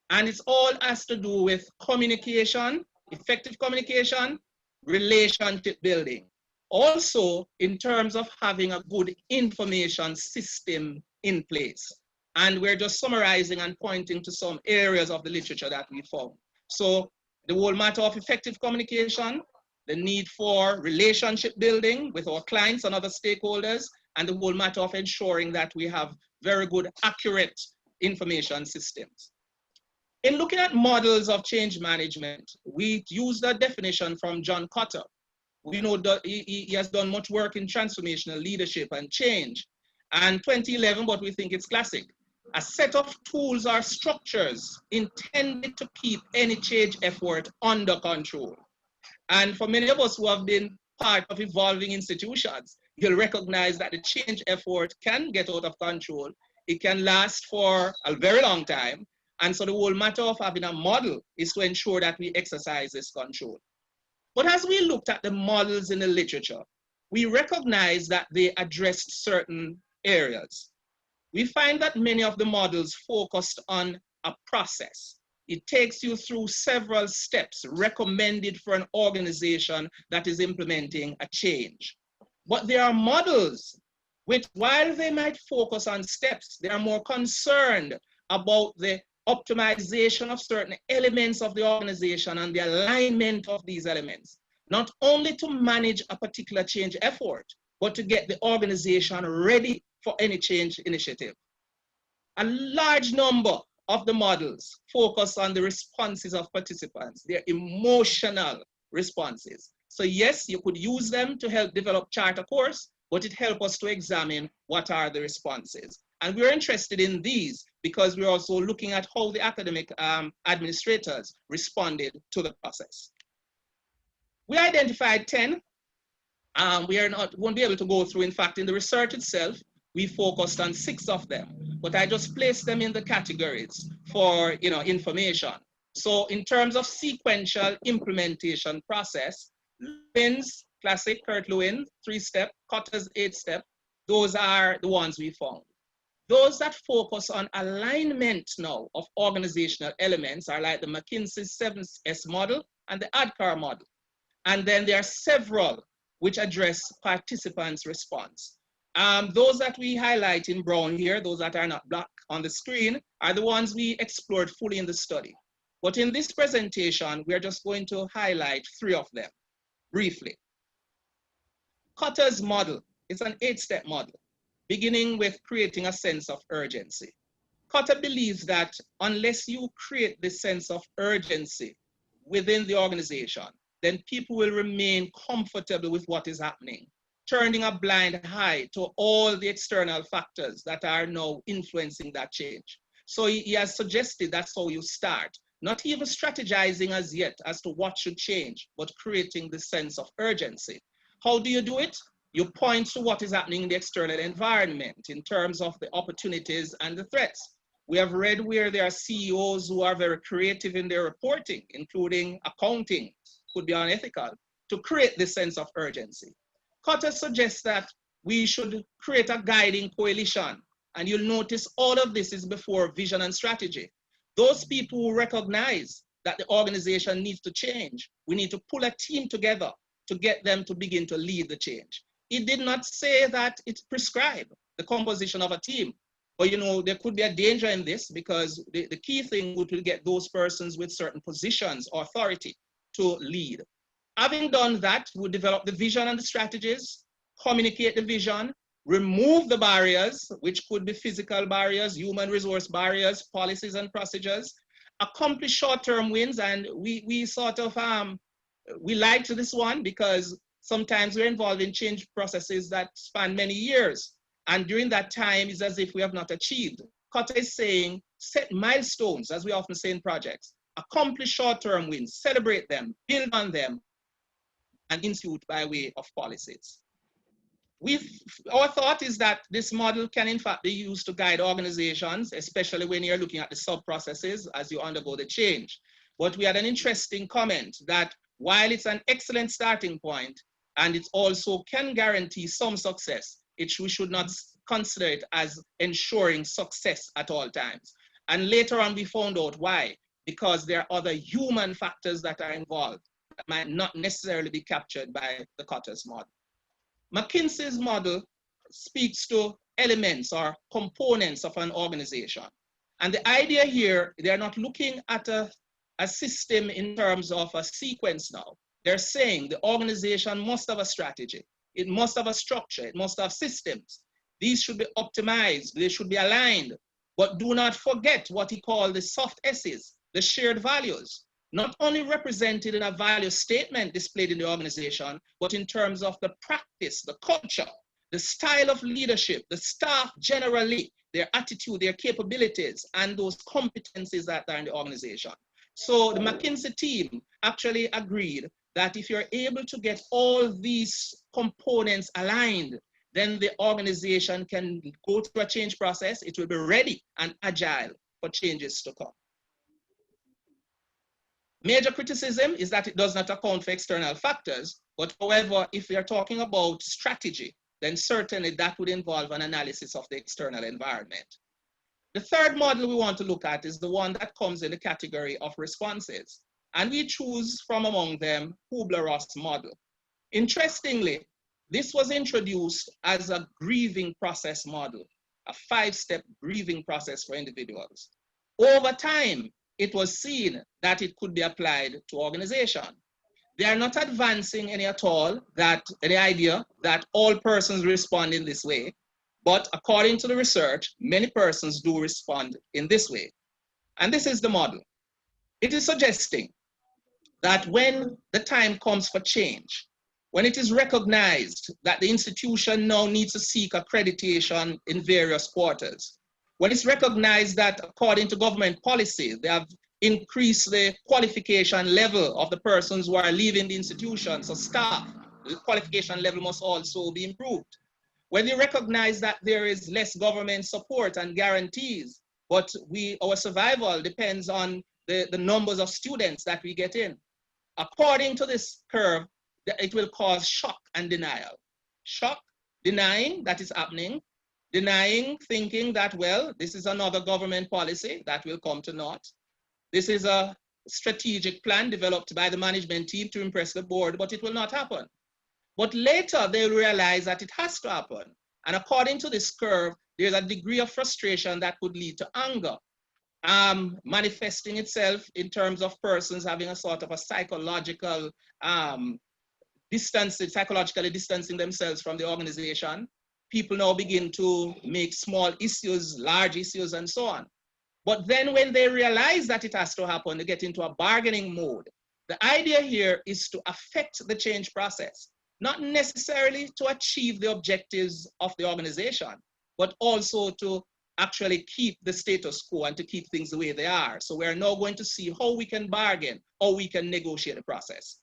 and it's all has to do with communication, effective communication, relationship building. Also, in terms of having a good information system in place. And we're just summarizing and pointing to some areas of the literature that we found. So the whole matter of effective communication, the need for relationship building with our clients and other stakeholders, and the whole matter of ensuring that we have very good, accurate information systems. In looking at models of change management, we used a definition from John Cotter. We know that he has done much work in transformational leadership and change. And 2011, but we think it's classic. a set of tools or structures intended to keep any change effort under control. And for many of us who have been part of evolving institutions, you'll recognize that the change effort can get out of control. It can last for a very long time. And so the whole matter of having a model is to ensure that we exercise this control. But as we looked at the models in the literature, we recognize that they addressed certain areas. We find that many of the models focused on a process. It takes you through several steps recommended for an organization that is implementing a change. But there are models which, while they might focus on steps, they are more concerned about the optimization of certain elements of the organization and the alignment of these elements, not only to manage a particular change effort, but to get the organization ready for any change initiative. A large number of the models focus on the responses of participants, their emotional responses. So yes, you could use them to help develop charter course, but it helps us to examine what are the responses. And we're interested in these because we're also looking at how the academic administrators responded to the process. We identified 10. Won't be able to go through. In fact, in the research itself, we focused on 6 of them, but I just placed them in the categories for information. So in terms of sequential implementation process, Lewin's classic Kurt Lewin 3-step, Cotter's 8-step, those are the ones we found. Those that focus on alignment now of organizational elements are like the McKinsey 7S model and the ADKAR model. And then there are several which address participants' response. Those that we highlight in brown here, those that are not black on the screen, are the ones we explored fully in the study. But in this presentation, we're just going to highlight 3 of them briefly. Cotter's model is an 8-step model, beginning with creating a sense of urgency. Cotter believes that unless you create this sense of urgency within the organization, then people will remain comfortable with what is happening, turning a blind eye to all the external factors that are now influencing that change. So he has suggested that's how you start, not even strategizing as yet as to what should change, but creating the sense of urgency. How do you do it? You point to what is happening in the external environment in terms of the opportunities and the threats. We have read where there are CEOs who are very creative in their reporting, including accounting, could be unethical, to create this sense of urgency. Cotter suggests that we should create a guiding coalition. And you'll notice all of this is before vision and strategy. Those people who recognize that the organization needs to change, we need to pull a team together to get them to begin to lead the change. It did not say that it prescribed the composition of a team, but there could be a danger in this because the key thing would be to get those persons with certain positions or authority to lead. Having done that, we'll develop the vision and the strategies, communicate the vision, remove the barriers, which could be physical barriers, human resource barriers, policies and procedures, accomplish short-term wins. And we liked this one because sometimes we're involved in change processes that span many years. And during that time, it's as if we have not achieved. Cotter is saying, set milestones, as we often say in projects, accomplish short-term wins, celebrate them, build on them, and institute by way of policies. Our thought is that this model can in fact be used to guide organizations, especially when you're looking at the sub-processes as you undergo the change. But we had an interesting comment that while it's an excellent starting point, and it also can guarantee some success, we should not consider it as ensuring success at all times. And later on, we found out why. Because there are other human factors that are involved that might not necessarily be captured by the Cotter's model. McKinsey's model speaks to elements or components of an organization. And the idea here, they're not looking at a system in terms of a sequence now. They're saying the organization must have a strategy. It must have a structure. It must have systems. These should be optimized. They should be aligned. But do not forget what he called the soft S's, the shared values, not only represented in a value statement displayed in the organization, but in terms of the practice, the culture, the style of leadership, the staff generally, their attitude, their capabilities, and those competencies that are in the organization. So the McKinsey team actually agreed that if you're able to get all these components aligned, then the organization can go through a change process. It will be ready and agile for changes to come. Major criticism is that it does not account for external factors, but however, if we are talking about strategy, then certainly that would involve an analysis of the external environment. The third model we want to look at is the one that comes in the category of responses. And we choose from among them Kubler-Ross model. Interestingly, this was introduced as a grieving process model, a 5-step grieving process for individuals. Over time, it was seen that it could be applied to organization. They are not advancing any at all that the idea that all persons respond in this way, but according to the research, many persons do respond in this way. And this is the model. It is suggesting that when the time comes for change, when it is recognized that the institution now needs to seek accreditation in various quarters, when it's recognized that according to government policy, they have increased the qualification level of the persons who are leaving the institution, so staff, the qualification level must also be improved. When you recognize that there is less government support and guarantees, but our survival depends on the numbers of students that we get in. According to this curve, it will cause shock and denial. Shock, denying that is happening, denying, thinking that, well, this is another government policy that will come to naught. This is a strategic plan developed by the management team to impress the board, but it will not happen. But later they'll realize that it has to happen. And according to this curve, there's a degree of frustration that could lead to anger, manifesting itself in terms of persons having a sort of a psychological psychologically distancing themselves from the organization. People now begin to make small issues, large issues, and so on. But then when they realize that it has to happen, they get into a bargaining mode. The idea here is to affect the change process, not necessarily to achieve the objectives of the organization, but also to actually keep the status quo and to keep things the way they are. So we're now going to see how we can bargain, how we can negotiate the process.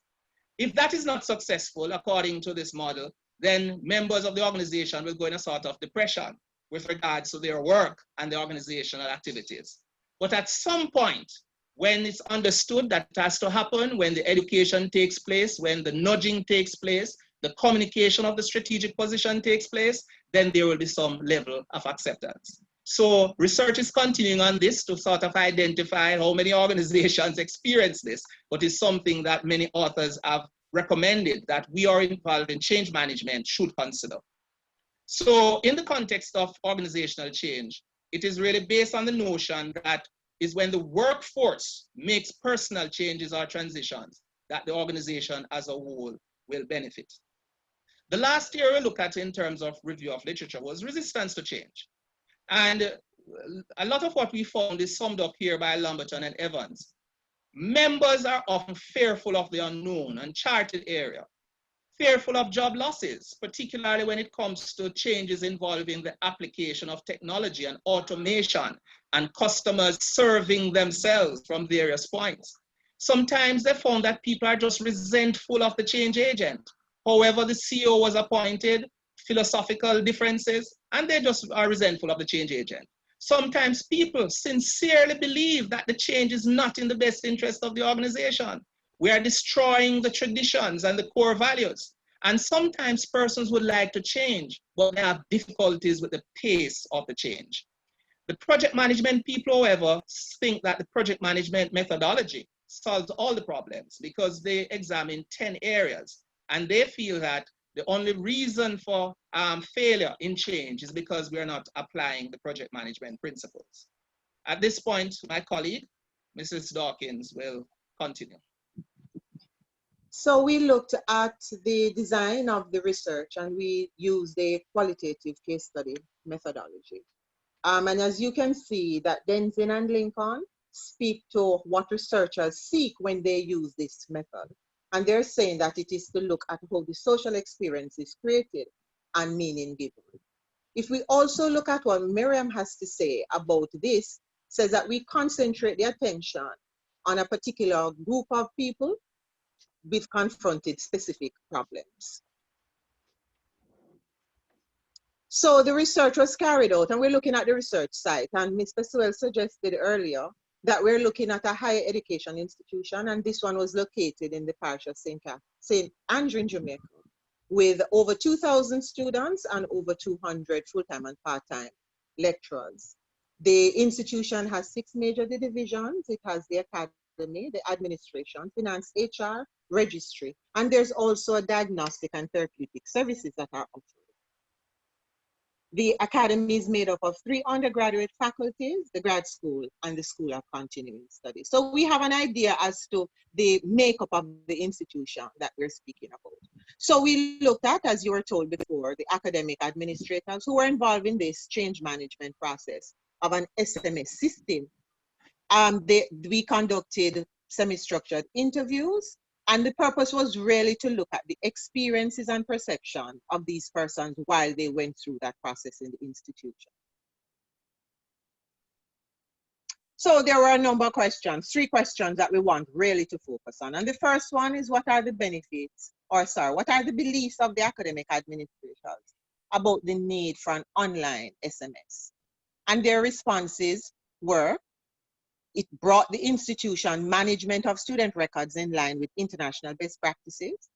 If that is not successful, according to this model, then members of the organization will go in a sort of depression with regards to their work and the organizational activities. But at some point, when it's understood that it has to happen, when the education takes place, when the nudging takes place, the communication of the strategic position takes place, then there will be some level of acceptance. So research is continuing on this to sort of identify how many organizations experience this, but it's something that many authors have recommended that we are involved in change management should consider. So in the context of organizational change, it is really based on the notion that is when the workforce makes personal changes or transitions that the organization as a whole will benefit. The last area we look at in terms of review of literature was resistance to change. And a lot of what we found is summed up here by Lamberton and Evans. Members are often fearful of the unknown, uncharted area, fearful of job losses, particularly when it comes to changes involving the application of technology and automation and customers serving themselves from various points. Sometimes they found that people are just resentful of the change agent. However, the CEO was appointed, philosophical differences, and they just are resentful of the change agent. Sometimes people sincerely believe that the change is not in the best interest of the organization. We are destroying the traditions and the core values. And sometimes persons would like to change, but they have difficulties with the pace of the change. The project management people, however, think that the project management methodology solves all the problems because they examine 10 areas. And they feel that the only reason for failure in change is because we are not applying the project management principles. At this point, my colleague, Mrs. Dawkins, will continue. So we looked at the design of the research and we used a qualitative case study methodology. And as you can see that Denzin and Lincoln speak to what researchers seek when they use this method. And they're saying that it is to look at how the social experience is created and meaning given. If we also look at what Miriam has to say about this, says that we concentrate the attention on a particular group of people with confronted specific problems. So the research was carried out, and we're looking at the research site, and Mr. Seawell suggested earlier that we're looking at a higher education institution, and this one was located in the parish of St. Andrew in Jamaica, with over 2,000 students and over 200 full-time and part-time lecturers. The institution has 6 major divisions. It has the academy, the administration, finance, HR, registry, and there's also a diagnostic and therapeutic services that are offered. The academy is made up of 3 undergraduate faculties, the grad school, and the School of Continuing Studies. So we have an idea as to the makeup of the institution that we're speaking about. So we looked at, as you were told before, the academic administrators who were involved in this change management process of an SMS system. We conducted semi-structured interviews, and the purpose was really to look at the experiences and perception of these persons while they went through that process in the institution. So there were a number of questions, 3 questions that we want really to focus on. And the first one is, what are the benefits, or sorry, what are the beliefs of the academic administrators about the need for an online SMS? And their responses were, it brought the institution management of student records in line with international best practices.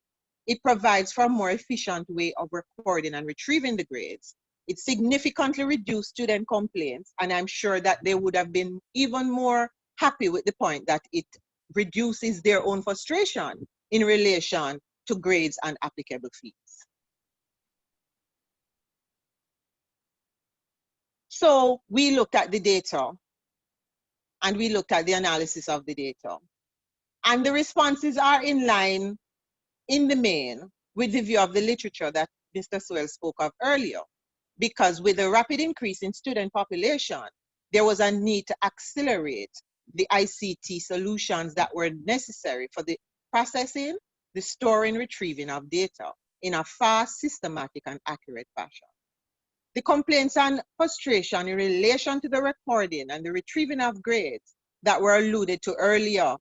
It provides for a more efficient way of recording and retrieving the grades. It significantly reduced student complaints, and I'm sure that they would have been even more happy with the point that it reduces their own frustration in relation to grades and applicable fees. So we looked at the data, and we looked at the analysis of the data. And the responses are in line, in the main, with the view of the literature that Mr. Seawell spoke of earlier. Because with a rapid increase in student population, there was a need to accelerate the ICT solutions that were necessary for the processing, the storing, retrieving of data in a fast, systematic, and accurate fashion. The complaints and frustration in relation to the recording and the retrieving of grades that were alluded to earlier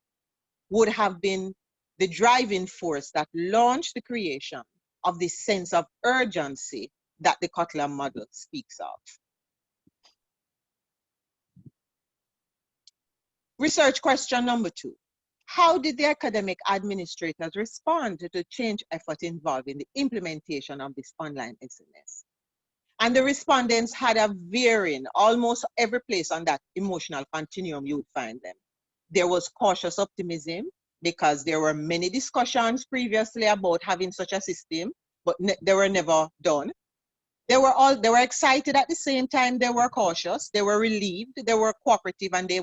would have been the driving force that launched the creation of this sense of urgency that the Kotler model speaks of. Research question number 2. How did the academic administrators respond to the change effort involved in the implementation of this online SMS? And the respondents had a varying, almost every place on that emotional continuum you would find them. There was cautious optimism because there were many discussions previously about having such a system, but they were never done. They were excited at the same time. They were cautious, they were relieved, they were cooperative, and there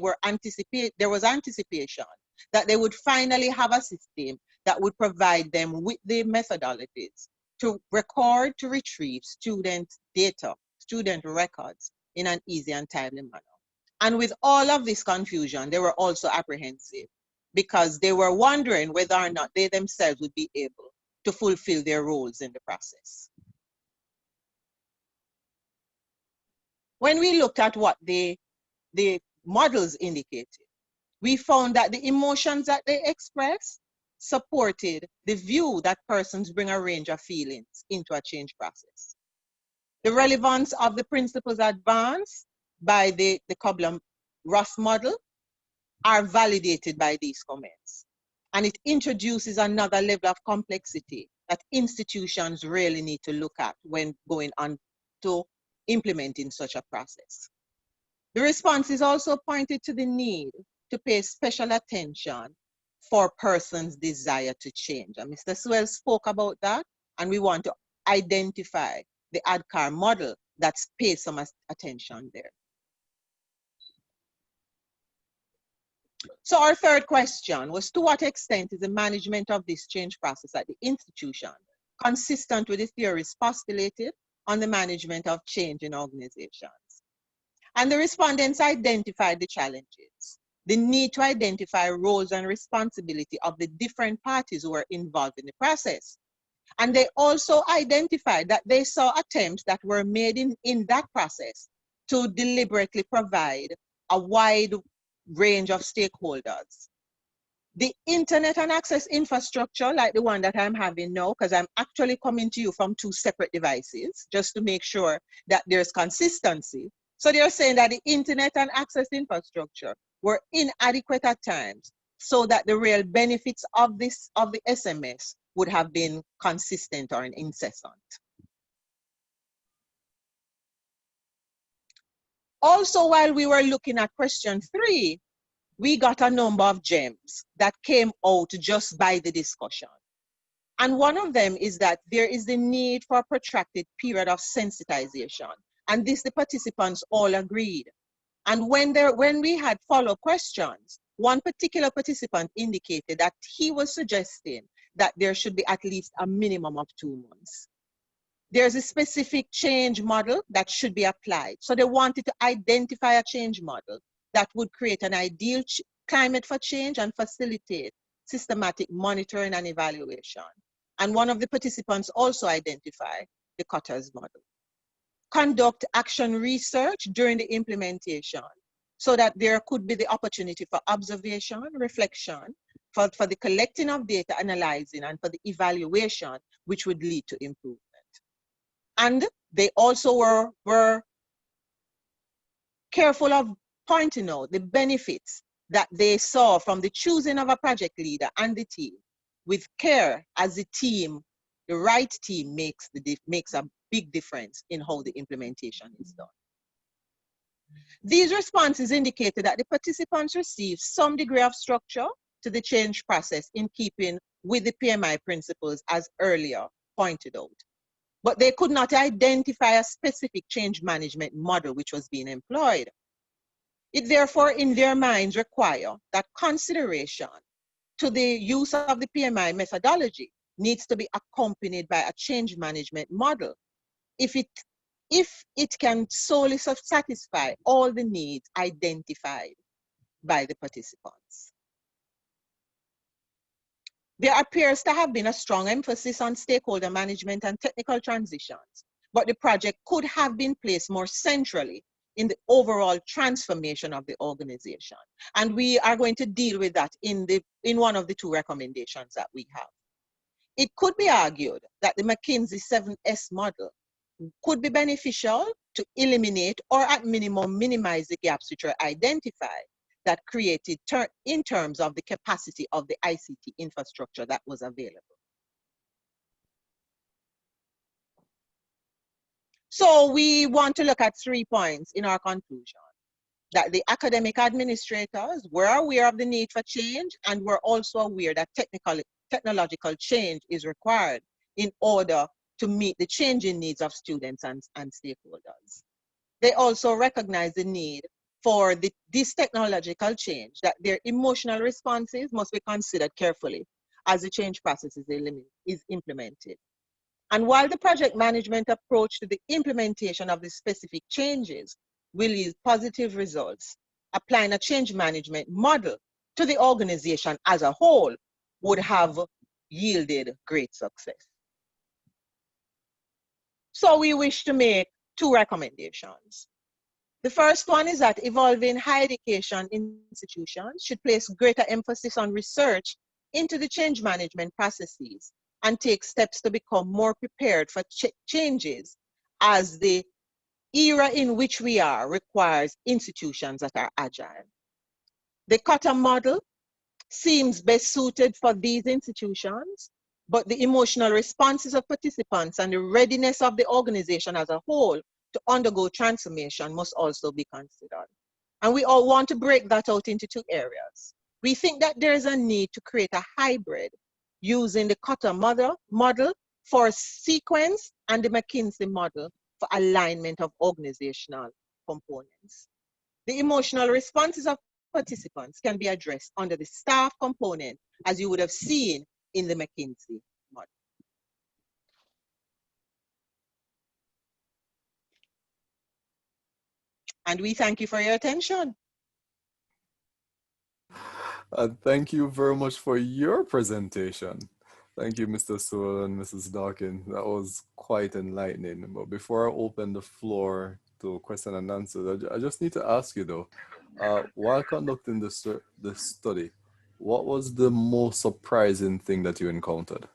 was anticipation that they would finally have a system that would provide them with the methodologies to record, to retrieve student data, student records in an easy and timely manner. And with all of this confusion, they were also apprehensive because they were wondering whether or not they themselves would be able to fulfill their roles in the process. When we looked at what the models indicated, we found that the emotions that they expressed supported the view that persons bring a range of feelings into a change process. The relevance of the principles advanced by the Kobler-Ross model are validated by these comments. And it introduces another level of complexity that institutions really need to look at when going on to implementing such a process. The responses also pointed to the need to pay special attention for persons' desire to change. And Mr. Seawell spoke about that, and we want to identify the ADCAR model that pays some attention there. So our third question was, to what extent is the management of this change process at the institution consistent with the theories postulated on the management of change in organizations? And the respondents identified the challenges, the need to identify roles and responsibility of the different parties who were involved in the process, And they also identified that they saw attempts that were made in that process to deliberately provide a wide range of stakeholders. The internet and access infrastructure, like the one that I'm having now, because I'm actually coming to you from 2 separate devices, just to make sure that there's consistency. So they're saying that the internet and access infrastructure were inadequate at times, so that the real benefits of the SMS would have been consistent or incessant. Also, while we were looking at question 3, we got a number of gems that came out just by the discussion. And one of them is that there is the need for a protracted period of sensitization. And this the participants all agreed. And when we had follow-up questions, one particular participant indicated that he was suggesting that there should be at least a minimum of 2 months. There's a specific change model that should be applied. So they wanted to identify a change model that would create an ideal climate for change and facilitate systematic monitoring and evaluation. And one of the participants also identified the Cotter's model. Conduct action research during the implementation so that there could be the opportunity for observation, reflection, for the collecting of data, analyzing, and for the evaluation, which would lead to improvement. And they also were careful of pointing out the benefits that they saw from the choosing of a project leader and the team with care, as the team, the right team makes a big difference in how the implementation is done. These responses indicated that the participants received some degree of structure to the change process in keeping with the PMI principles as earlier pointed out. But they could not identify a specific change management model which was being employed. It therefore, in their minds, require that consideration to the use of the PMI methodology needs to be accompanied by a change management model if it can solely satisfy all the needs identified by the participants. There appears to have been a strong emphasis on stakeholder management and technical transitions, but the project could have been placed more centrally in the overall transformation of the organization. And we are going to deal with that in one of the 2 recommendations that we have. It could be argued that the McKinsey 7S model could be beneficial to eliminate or at minimum minimize the gaps which are identified that created in terms of the capacity of the ICT infrastructure that was available. So we want to look at 3 points in our conclusion. That the academic administrators were aware of the need for change and were also aware that technological change is required in order to meet the changing needs of students and stakeholders. They also recognize the need for this technological change, that their emotional responses must be considered carefully as the change process is implemented. And while the project management approach to the implementation of the specific changes will yield positive results, applying a change management model to the organization as a whole would have yielded great success. So we wish to make 2 recommendations. The first one is that evolving higher education institutions should place greater emphasis on research into the change management processes and take steps to become more prepared for changes, as the era in which we are requires institutions that are agile. The Cotter model seems best suited for these institutions, but the emotional responses of participants and the readiness of the organization as a whole to undergo transformation must also be considered. And we all want to break that out into 2 areas. We think that there is a need to create a hybrid using the Cotter model for sequence and the McKinsey model for alignment of organizational components. The emotional responses of participants can be addressed under the staff component, as you would have seen in the McKinsey model. And we thank you for your attention. Thank you very much for your presentation. Thank you, Mr. Sewell and Mrs. Dawkins. That was quite enlightening. But before I open the floor to question and answer, I just need to ask you though, while conducting this study, what was the most surprising thing that you encountered?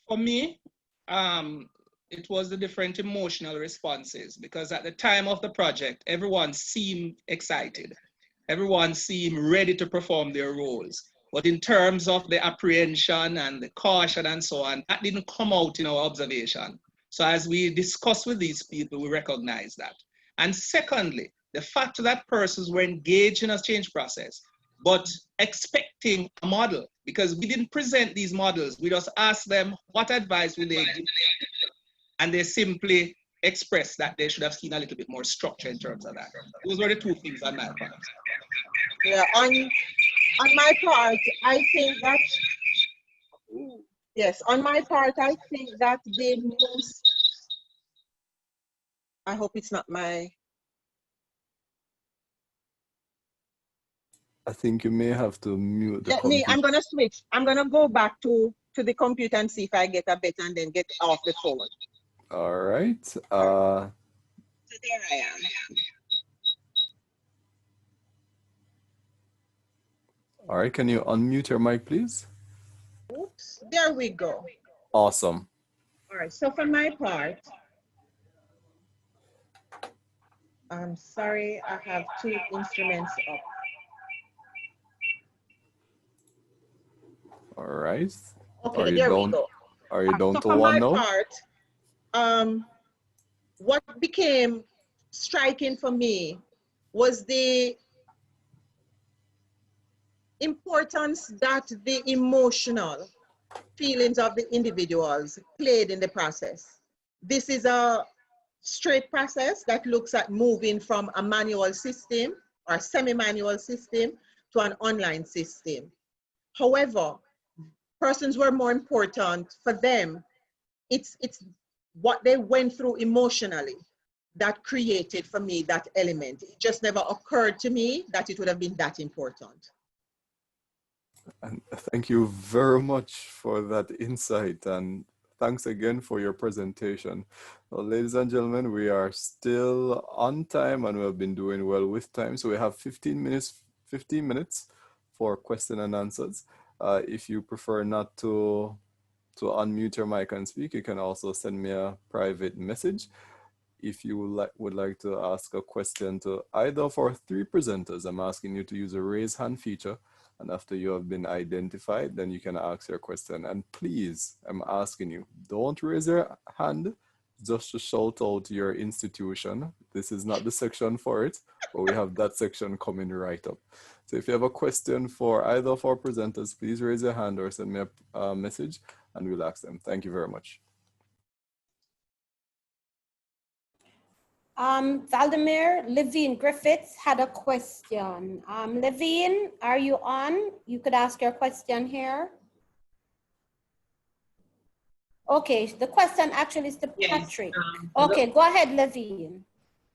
For me, it was the different emotional responses, because at the time of the project, everyone seemed excited. Everyone seemed ready to perform their roles. But in terms of the apprehension and the caution and so on, that didn't come out in our observation. So as we discuss with these people, we recognize that. And secondly, the fact that persons were engaged in a change process, but expecting a model, because we didn't present these models. We just asked them what advice would they give, and they simply expressed that they should have seen a little bit more structure in terms of that. Those were the two things on my part. Yeah, on my part, I think that, yes, on my part, I think that the most, I hope it's not my, I think you may have to mute the computer. I'm gonna switch. I'm gonna go back to the computer and see if I get a better and then get off the phone. All right. So there I am. All right, can you unmute your mic, please? Oops, there we go. Awesome. All right, so for my part, I'm sorry, I have two instruments up. All right. Okay, there we go. Are you down so to for one my now? part, what became striking for me was the importance that the emotional feelings of the individuals played in the process. This is a straight process that looks at moving from a manual system or semi-manual system to an online system. However, persons were more important for them. It's what they went through emotionally that created for me that element. It just never occurred to me that it would have been that important. And thank you very much for that insight, and thanks again for your presentation. Well, ladies and gentlemen, we are still on time and we've been doing well with time. So we have 15 minutes for question and answers. If you prefer not to unmute your mic and speak, you can also send me a private message. If you would like to ask a question to either of our three presenters, I'm asking you to use a raise hand feature. And after you have been identified, then you can ask your question. And please, I'm asking you, don't raise your hand just to shout out your institution. This is not the section for it, but we have that section coming right up. So if you have a question for either of our presenters, please raise your hand or send me a message and we'll ask them. Thank you very much. Valdimir, Levine Griffiths had a question. Levine, are you on? You could ask your question here. Okay, the question actually is to Patrick. Okay, go ahead, Levine.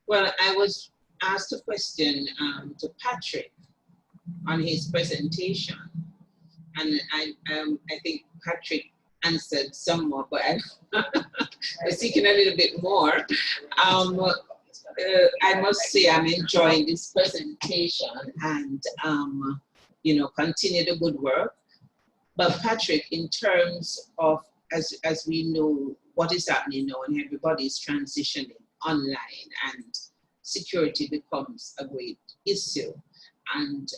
Well, I was asked a question to Patrick on his presentation, and I think Patrick answered some more, but I was seeking a little bit more. I must say I'm enjoying this presentation and, you know, continue the good work. But Patrick, in terms of, as we know, what is happening now and everybody is transitioning online and security becomes a great issue. And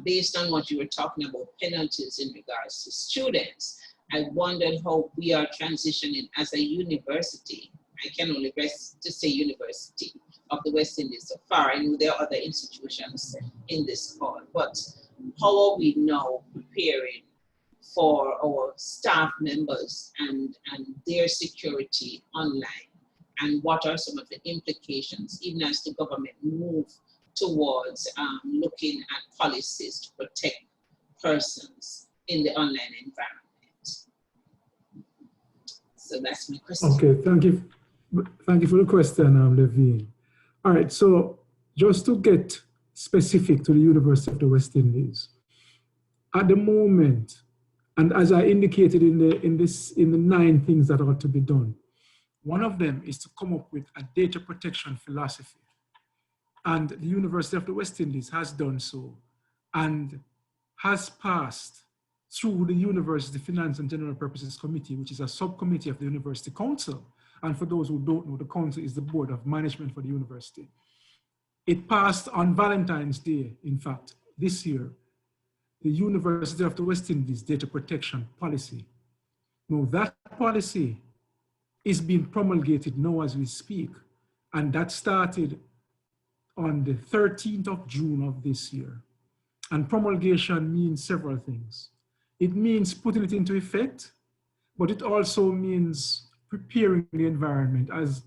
based on what you were talking about, penalties in regards to students, I wondered how we are transitioning as a university. I can only rest to say University of the West Indies so far. I know there are other institutions in this call, but how are we now preparing for our staff members and their security online? And what are some of the implications, even as the government move towards looking at policies to protect persons in the online environment? So that's my question. Okay, thank you. Thank you for the question, Levine. All right, so just to get specific to the University of the West Indies, At the moment, and as I indicated in the 9 things that ought to be done, one of them is to come up with a data protection philosophy. And the University of the West Indies has done so and has passed through the University Finance and General Purposes Committee, which is a subcommittee of the University Council. And for those who don't know, the council is the board of management for the university. It passed on Valentine's Day, in fact, this year, the University of the West Indies data protection policy. Now that policy is being promulgated now as we speak, and that started on the 13th of June of this year. And promulgation means several things. It means putting it into effect, but it also means preparing the environment. As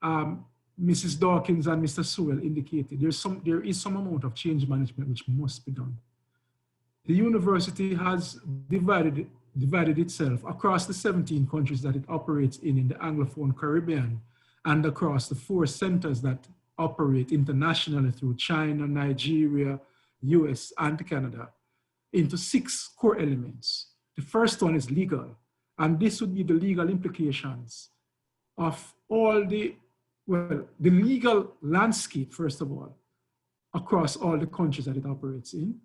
Mrs. Dawkins and Mr. Seawell indicated, there is some amount of change management which must be done. The university has divided itself across the 17 countries that it operates in the Anglophone Caribbean, and across the 4 centers that operate internationally through China, Nigeria, US, and Canada, into 6 core elements. The first one is legal, and this would be the legal implications of all the legal landscape, first of all, across all the countries that it operates in,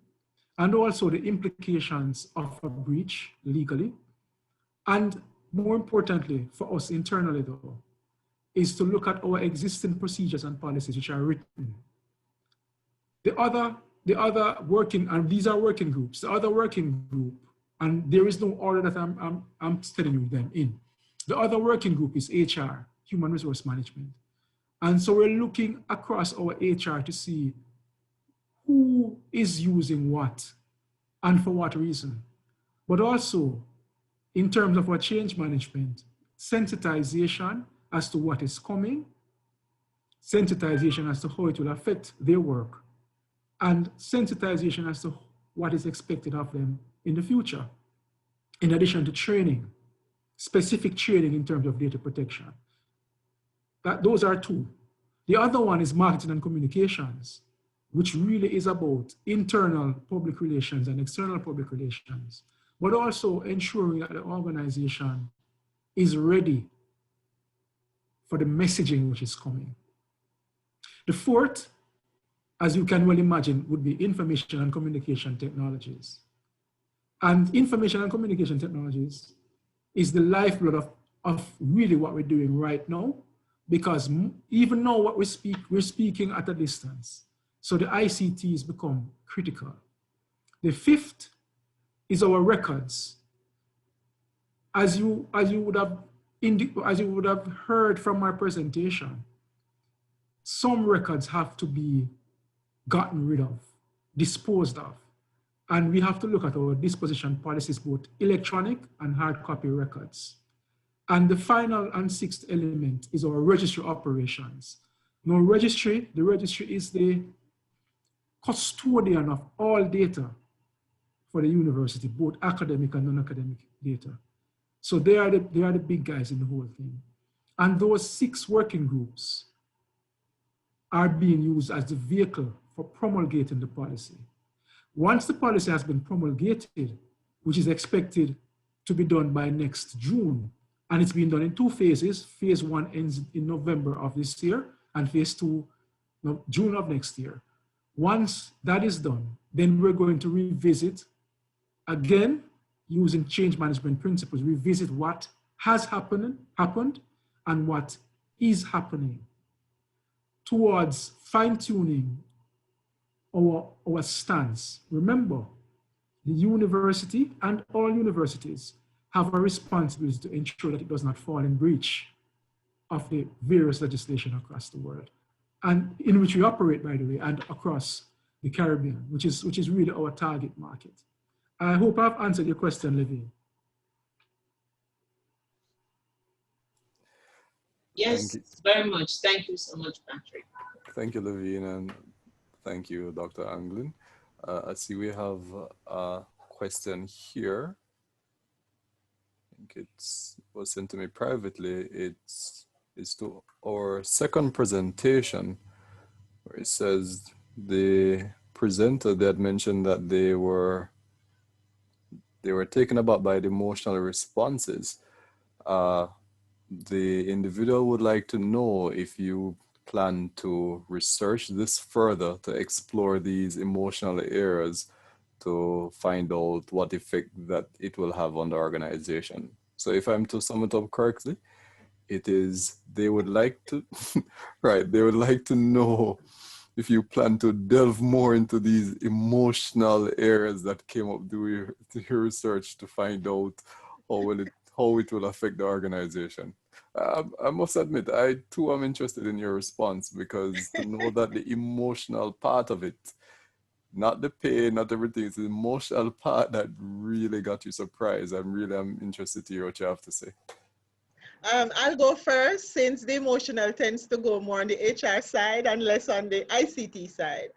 and also the implications of a breach legally. And more importantly, for us internally though, is to look at our existing procedures and policies which are written. The other working, and these are working groups, the other working group, and there is no order that I'm telling you them in. The other working group is HR, Human Resource Management. And so we're looking across our HR to see who is using what and for what reason. But also, in terms of our change management, sensitization as to what is coming, sensitization as to how it will affect their work, and sensitization as to what is expected of them in the future. In addition to training, specific training in terms of data protection. Those are 2. The other one is marketing and communications, which really is about internal public relations and external public relations, but also ensuring that the organization is ready for the messaging which is coming. The 4th, as you can well imagine, would be information and communication technologies. And information and communication technologies is the lifeblood of really what we're doing right now, because even now what we're speaking at a distance. So the ICTs become critical. The 5th is our records. As you would have heard from my presentation, some records have to be gotten rid of, disposed of. And we have to look at our disposition policies, both electronic and hard copy records. And the final and 6th element is our registry operations. Now the registry is the custodian of all data for the university, both academic and non-academic data. So they are the big guys in the whole thing. And those 6 working groups are being used as the vehicle for promulgating the policy. Once the policy has been promulgated, which is expected to be done by next June, and it's being done in 2 phases. Phase 1 ends in November of this year, and phase 2, June of next year. Once that is done, then we're going to revisit, again, using change management principles, revisit what has happened and what is happening towards fine-tuning our stance. Remember, the university and all universities have a responsibility to ensure that it does not fall in breach of the various legislation across the world, and in which we operate, by the way, and across the Caribbean, which is really our target market. I hope I've answered your question, Levine. Yes, very much. Thank you so much, Patrick. Thank you, Levine, and thank you, Dr. Anglin. I see we have a question here. I think it was sent to me privately. It's to our second presentation, where it says the presenter, they had mentioned that they were they were taken aback by the emotional responses. The individual would like to know if you plan to research this further to explore these emotional areas to find out what effect that it will have on the organization. So if I'm to sum it up correctly, it is they would like to, right, they would like to know if you plan to delve more into these emotional areas that came up through your research to find out how it will affect the organization. I must admit, I too am interested in your response, because to know that the emotional part of it, not the pain, not everything, it's the emotional part that really got you surprised. I'm interested to hear what you have to say. I'll go first, since the emotional tends to go more on the HR side and less on the ICT side.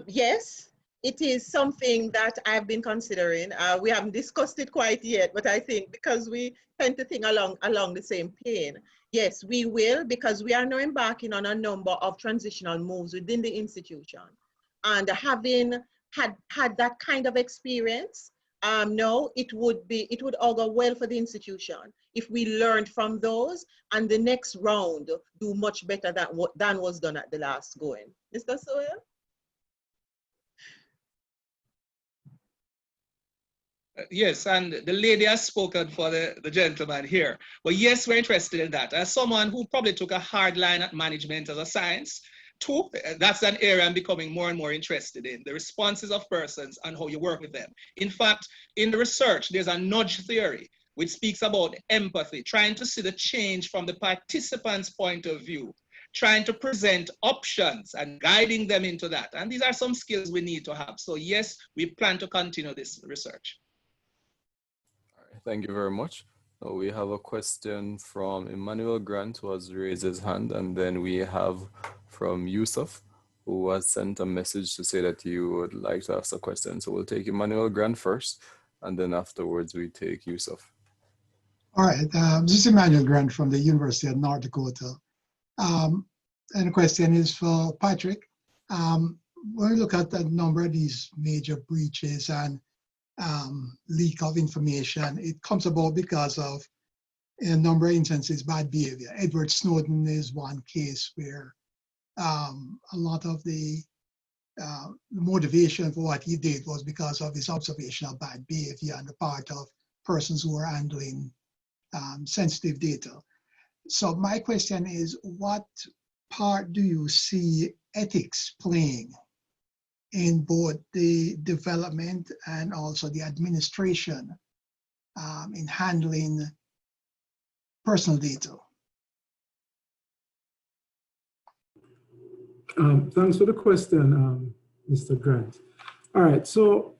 Yes, it is something that I've been considering. We haven't discussed it quite yet, but I think because we tend to think along the same plane, yes, we will, because we are now embarking on a number of transitional moves within the institution. And having had that kind of experience, no, it would augur well for the institution if we learned from those and the next round do much better than was done at the last going. Mr. Seawell? Yes, and the lady has spoken for the gentleman here. But yes, we're interested in that. As someone who probably took a hard line at management as a science, too, that's an area I'm becoming more and more interested in, the responses of persons and how you work with them. In fact, in the research, there's a nudge theory, which speaks about empathy, trying to see the change from the participant's point of view, trying to present options and guiding them into that. And these are some skills we need to have. So yes, we plan to continue this research. Thank you very much. We have a question from Emmanuel Grant, who has raised his hand, and then we have from Yusuf, who has sent a message to say that you would like to ask a question. So we'll take Emmanuel Grant first, and then afterwards we take Yusuf. All right, this is Emmanuel Grant from the University of North Dakota. And the question is for Patrick. When we look at the number of these major breaches and leak of information, it comes about because of, in a number of instances, bad behavior. Edward Snowden is one case where a lot of the motivation for what he did was because of his observation of bad behavior on the part of persons who were handling sensitive data. So my question is, what part do you see ethics playing in both the development and also the administration in handling personal data? Thanks for the question, Mr. Grant. All right, so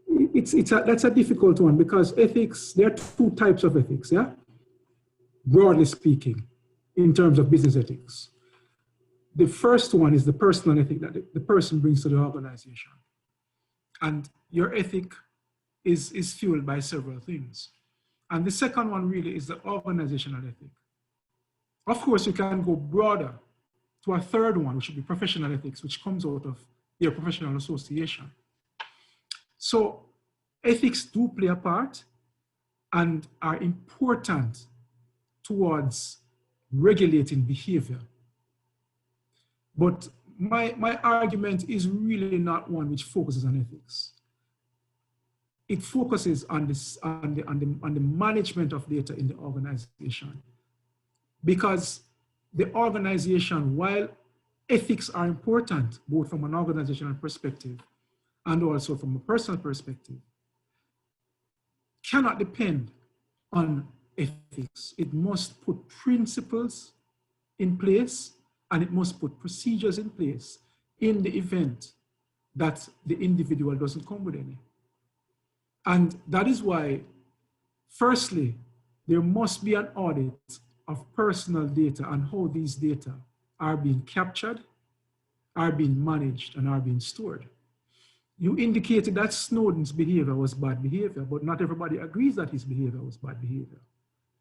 that's a difficult one, because ethics, there are two types of ethics, yeah? Broadly speaking, in terms of business ethics. The first one is the personal ethic that the person brings to the organization. And your ethic is fueled by several things. And the second one really is the organizational ethic. Of course, you can go broader to a third one, which would be professional ethics, which comes out of your professional association. So ethics do play a part and are important towards regulating behavior. But my argument is really not one which focuses on ethics. It focuses on the management of data in the organization. Because the organization, while ethics are important, both from an organizational perspective and also from a personal perspective, cannot depend on ethics. It must put principles in place, and it must put procedures in place in the event that the individual doesn't come with any. And that is why, firstly, there must be an audit of personal data and how these data are being captured, are being managed, and are being stored. You indicated that Snowden's behavior was bad behavior, but not everybody agrees that his behavior was bad behavior,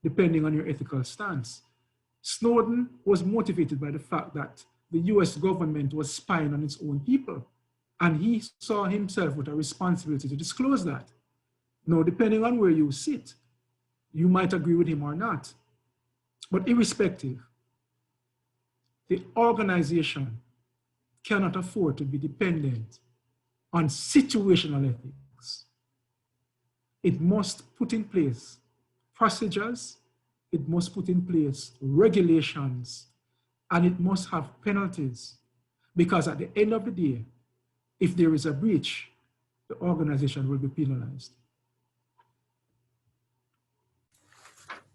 depending on your ethical stance. Snowden was motivated by the fact that the US government was spying on its own people. And he saw himself with a responsibility to disclose that. Now, depending on where you sit, you might agree with him or not. But irrespective, the organization cannot afford to be dependent on situational ethics. It must put in place procedures, it must put in place regulations, and it must have penalties. Because at the end of the day, if there is a breach, the organization will be penalized.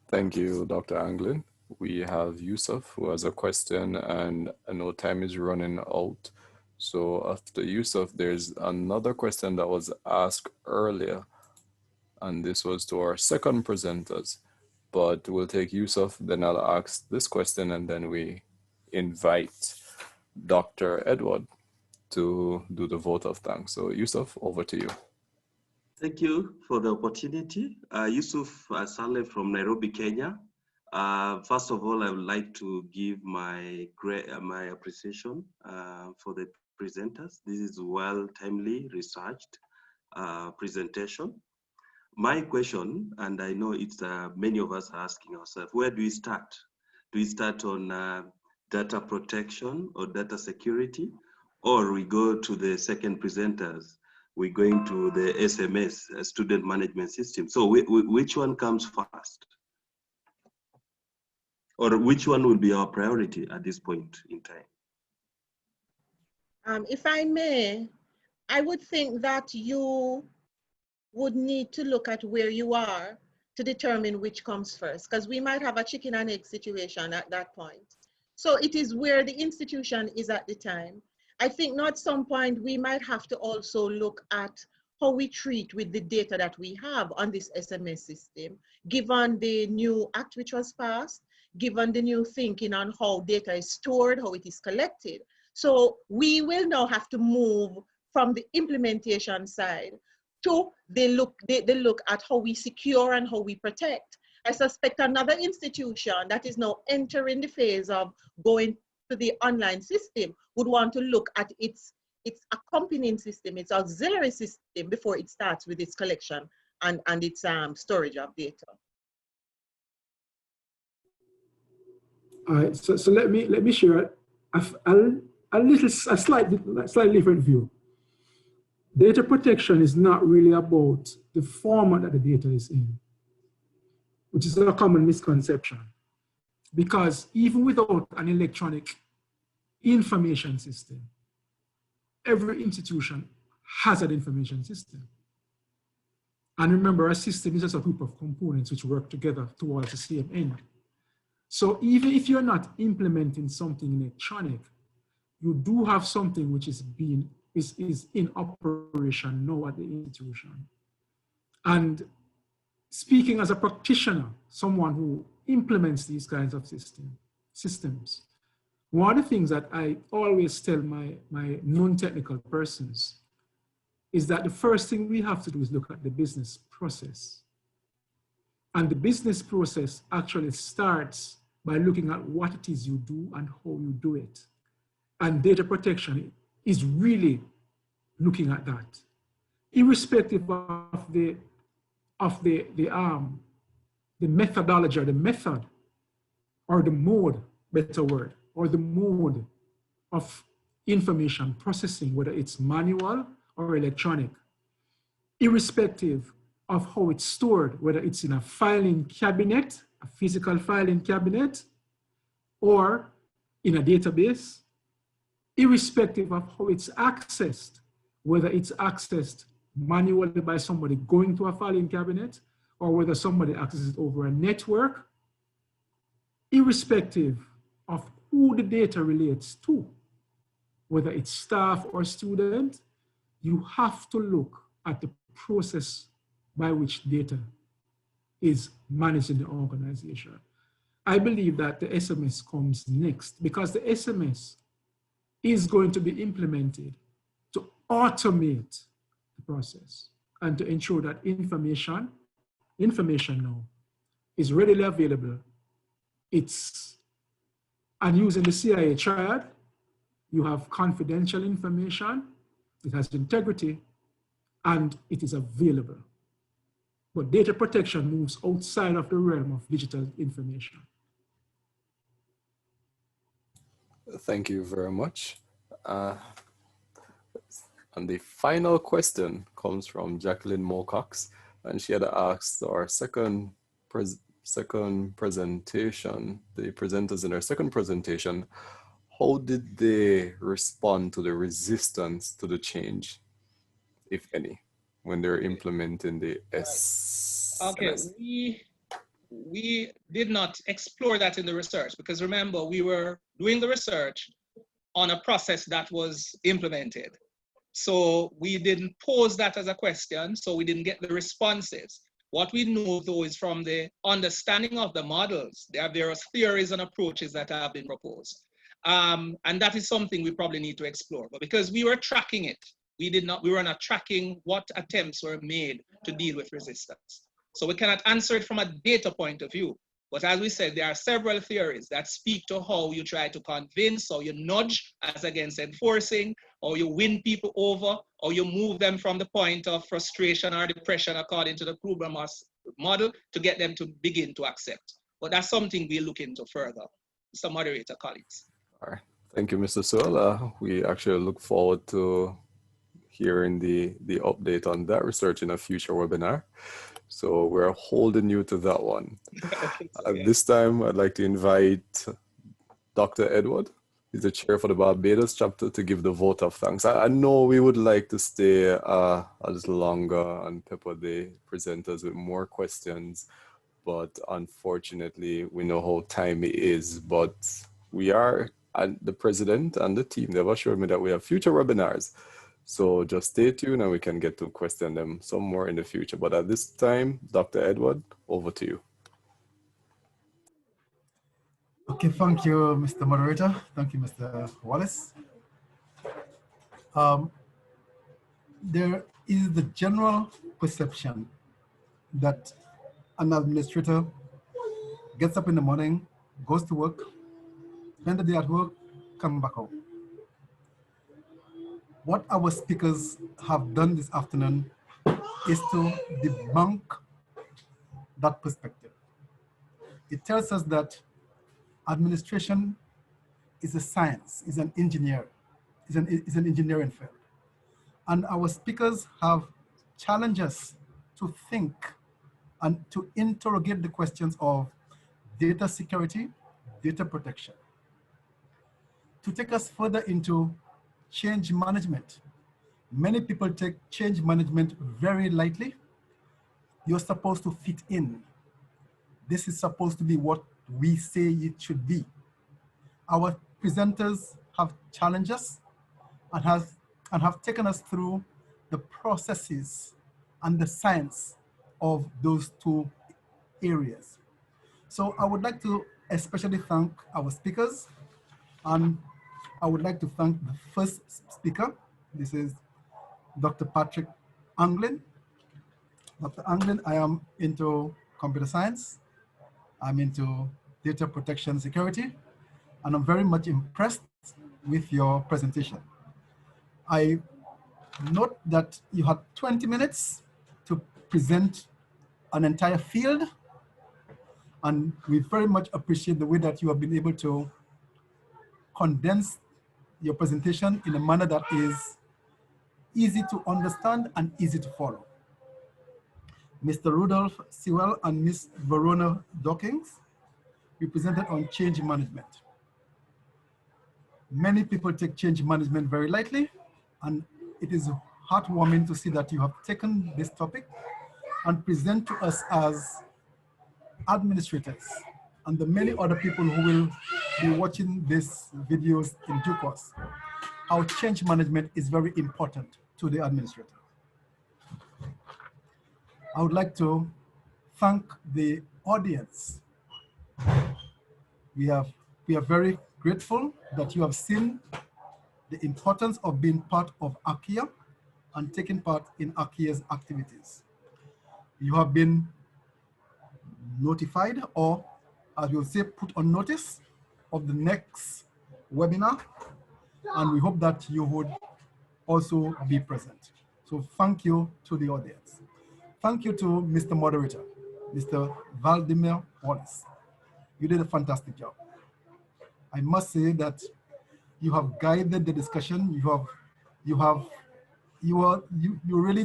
Thank you, Dr. Anglin. We have Yusuf who has a question, and I know time is running out. So after Yusuf, there's another question that was asked earlier, and this was to our second presenters. But we'll take Yusuf, then I'll ask this question, and then we invite Dr. Edward to do the vote of thanks. So Yusuf, over to you. Thank you for the opportunity. Yusuf Saleh from Nairobi, Kenya. First of all, I would like to give my appreciation for the presenters. This is well timely researched presentation. My question, and I know it's many of us are asking ourselves, where do we start? Do we start on data protection or data security, or we go to the second presenters? We're going to the SMS, student management system. So which one comes first? Or which one will be our priority at this point in time? If I may, I would think that you would need to look at where you are to determine which comes first, because we might have a chicken and egg situation at that point. So it is where the institution is at the time. I think now at some point we might have to also look at how we treat with the data that we have on this SMS system, given the new act which was passed, given the new thinking on how data is stored, how it is collected. So we will now have to move from the implementation side to the look at how we secure and how we protect. I suspect another institution that is now entering the phase of going to the online system would want to look at its accompanying system, its auxiliary system, before it starts with its collection and its storage of data. All right, so let me share a slightly different view. Data protection is not really about the format that the data is in, which is a common misconception. Because even without an electronic information system, every institution has an information system. And remember, a system is just a group of components which work together towards the same end. So even if you're not implementing something electronic, you do have something which is in operation now at the institution. And speaking as a practitioner, someone who implements these kinds of systems, one of the things that I always tell my non-technical persons is that the first thing we have to do is look at the business process. And the business process actually starts by looking at what it is you do and how you do it. And data protection is really looking at that, irrespective of the methodology or the method or the mode, better word, or the mode of information processing, whether it's manual or electronic, irrespective of how it's stored, whether it's in a filing cabinet, a physical filing cabinet, or in a database, irrespective of how it's accessed, whether it's accessed manually by somebody going to a filing cabinet, or whether somebody accesses it over a network, irrespective of who the data relates to, whether it's staff or student, you have to look at the process by which data is managed in the organization. I believe that the SMS comes next because the SMS is going to be implemented to automate the process and to ensure that information now is readily available. And using the CIA triad, you have confidential information, it has integrity, and it is available. But data protection moves outside of the realm of digital information. Thank you very much. And the final question comes from Jacqueline Mocox, and she had asked our second presentation, the presenters in our second presentation, how did they respond to the resistance to the change, if any, when they're implementing the SMS? Okay, we did not explore that in the research because remember, we were doing the research on a process that was implemented. So we didn't pose that as a question, so we didn't get the responses. What we know though is from the understanding of the models, there are various theories and approaches that have been proposed. And that is something we probably need to explore. But because we were tracking it, we were not tracking what attempts were made to deal with resistance. So we cannot answer it from a data point of view. But as we said, there are several theories that speak to how you try to convince, or you nudge as against enforcing, or you win people over, or you move them from the point of frustration or depression according to the Kruger-Moss model to get them to begin to accept. But that's something we'll look into further. Mr. Moderator, colleagues. All right. Thank you, Mr. Seawell. We actually look forward to hearing the update on that research in a future webinar. So we're holding you to that one. At this time, I'd like to invite Dr. Edward. He's the chair for the Barbados chapter to give the vote of thanks. I know we would like to stay a little longer and pepper the presenters with more questions, but unfortunately, we know how time it is. But we are, and the president and the team, they've assured me that we have future webinars. So just stay tuned and we can get to question them some more in the future. But at this time, Dr. Edward, over to you. Okay, thank you, Mr. Moderator. Thank you, Mr. Wallace. There is the general perception that an administrator gets up in the morning, goes to work, spend the day at work, come back home. What our speakers have done this afternoon is to debunk that perspective. It tells us that administration is a science, is an engineer, is an engineering field. And our speakers have challenged us to think and to interrogate the questions of data security, data protection. To take us further into change management. Many people take change management very lightly. You're supposed to fit in. This is supposed to be what we say it should be. Our presenters have challenged us and have taken us through the processes and the science of those two areas. So I would like to especially thank our speakers, and I would like to thank the first speaker. This is Dr. Patrick Anglin. Dr. Anglin, I am into computer science. I'm into data protection security, and I'm very much impressed with your presentation. I note that you had 20 minutes to present an entire field, and we very much appreciate the way that you have been able to condense your presentation in a manner that is easy to understand and easy to follow. Mr. Rudolph Seawell and Ms. Verona Dawkins, you presented on change management. Many people take change management very lightly, and it is heartwarming to see that you have taken this topic and present to us as administrators and the many other people who will be watching these videos in due course, how change management is very important to the administrator. I would like to thank the audience. We are very grateful that you have seen the importance of being part of ACHEA and taking part in ACHEA's activities. You have been notified, or as we will say, put on notice of the next webinar, and we hope that you would also be present. So thank you to the audience. Thank you to Mr. Moderator, Mr. Valdimir Wallace. You did a fantastic job. I must say that you have guided the discussion. You're really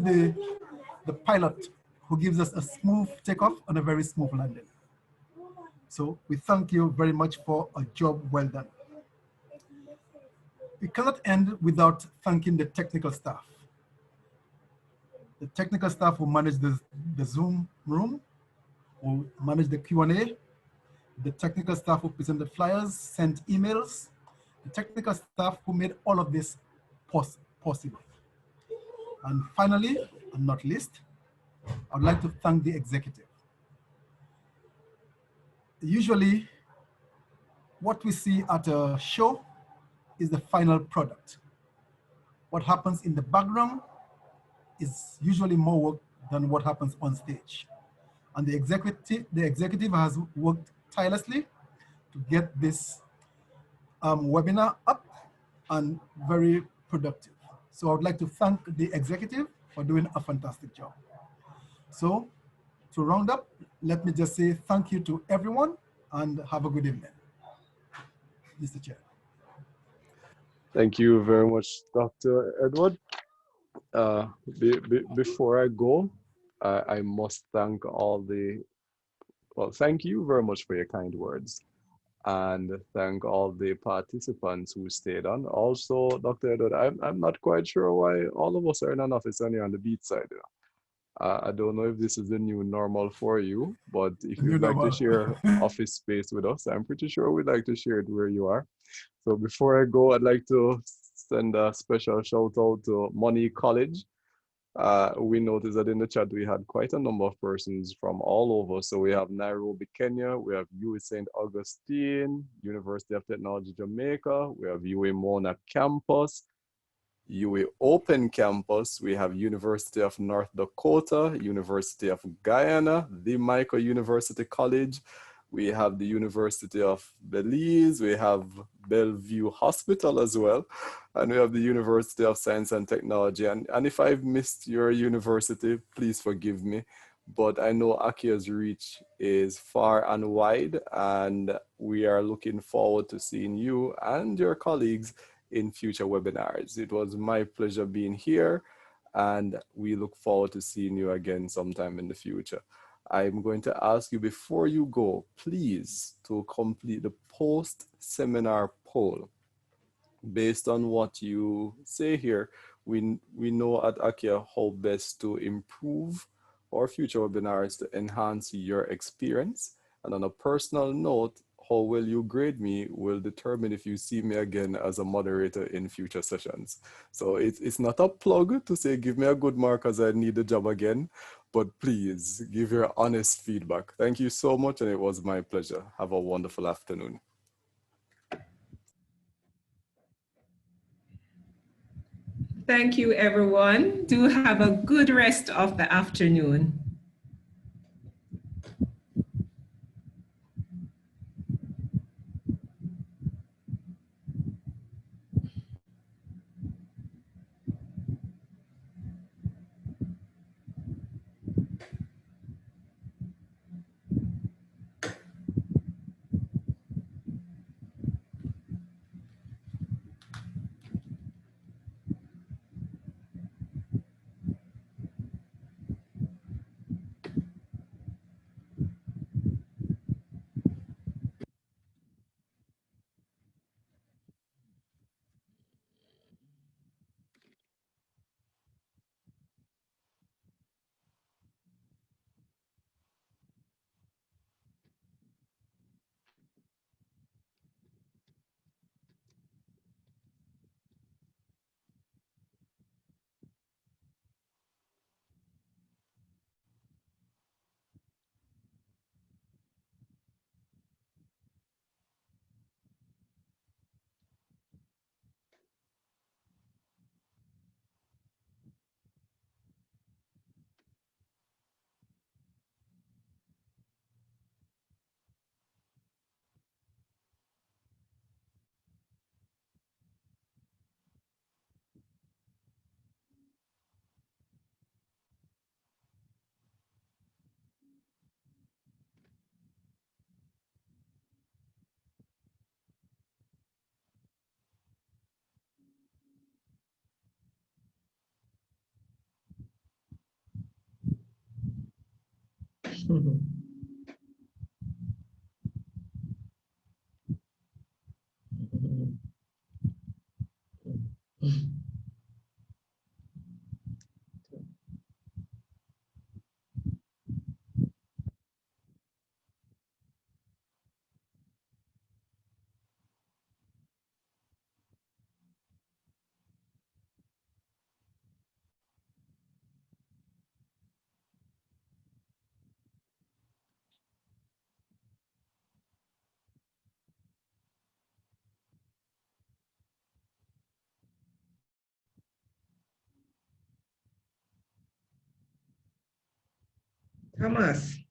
the pilot who gives us a smooth takeoff and a very smooth landing. So we thank you very much for a job well done. We cannot end without thanking the technical staff. The technical staff who manage the Zoom room, who manage the Q&A, the technical staff who present the flyers, sent emails, the technical staff who made all of this possible. And finally, and not least, I would like to thank the executive. Usually, what we see at a show is the final product. What happens in the background is usually more work than what happens on stage. And the executive has worked tirelessly to get this webinar up and very productive. So I would like to thank the executive for doing a fantastic job. So to round up, let me just say thank you to everyone and have a good evening. Mr. Chair. Thank you very much, Dr. Edward. Before I go, I must thank thank you very much for your kind words, and thank all the participants who stayed on. Also, Dr. Edward, I'm not quite sure why all of us are in an office and you're on the beach side. I don't know if this is the new normal for you, but if you'd like to share office space with us, I'm pretty sure we'd like to share it where you are. So before I go, I'd like to send a special shout out to Money College. We noticed that in the chat, we had quite a number of persons from all over. So we have Nairobi, Kenya, we have UWI St. Augustine, University of Technology, Jamaica, we have UWI Mona Campus, UWI Open Campus, we have University of North Dakota, University of Guyana, the Michael University College, we have the University of Belize, we have Bellevue Hospital as well, and we have the University of Science and Technology. And if I've missed your university, please forgive me, but I know ACHEA's reach is far and wide, and we are looking forward to seeing you and your colleagues in future webinars. It was my pleasure being here, and we look forward to seeing you again sometime in the future. I'm going to ask you before you go, please, to complete the post-seminar poll. Based on what you say here, we know at ACHEA how best to improve our future webinars to enhance your experience. And on a personal note, how well you grade me will determine if you see me again as a moderator in future sessions. So it's not a plug to say, give me a good mark as I need the job again, but please give your honest feedback. Thank you so much, and it was my pleasure. Have a wonderful afternoon. Thank you, everyone. Do have a good rest of the afternoon. Thomas.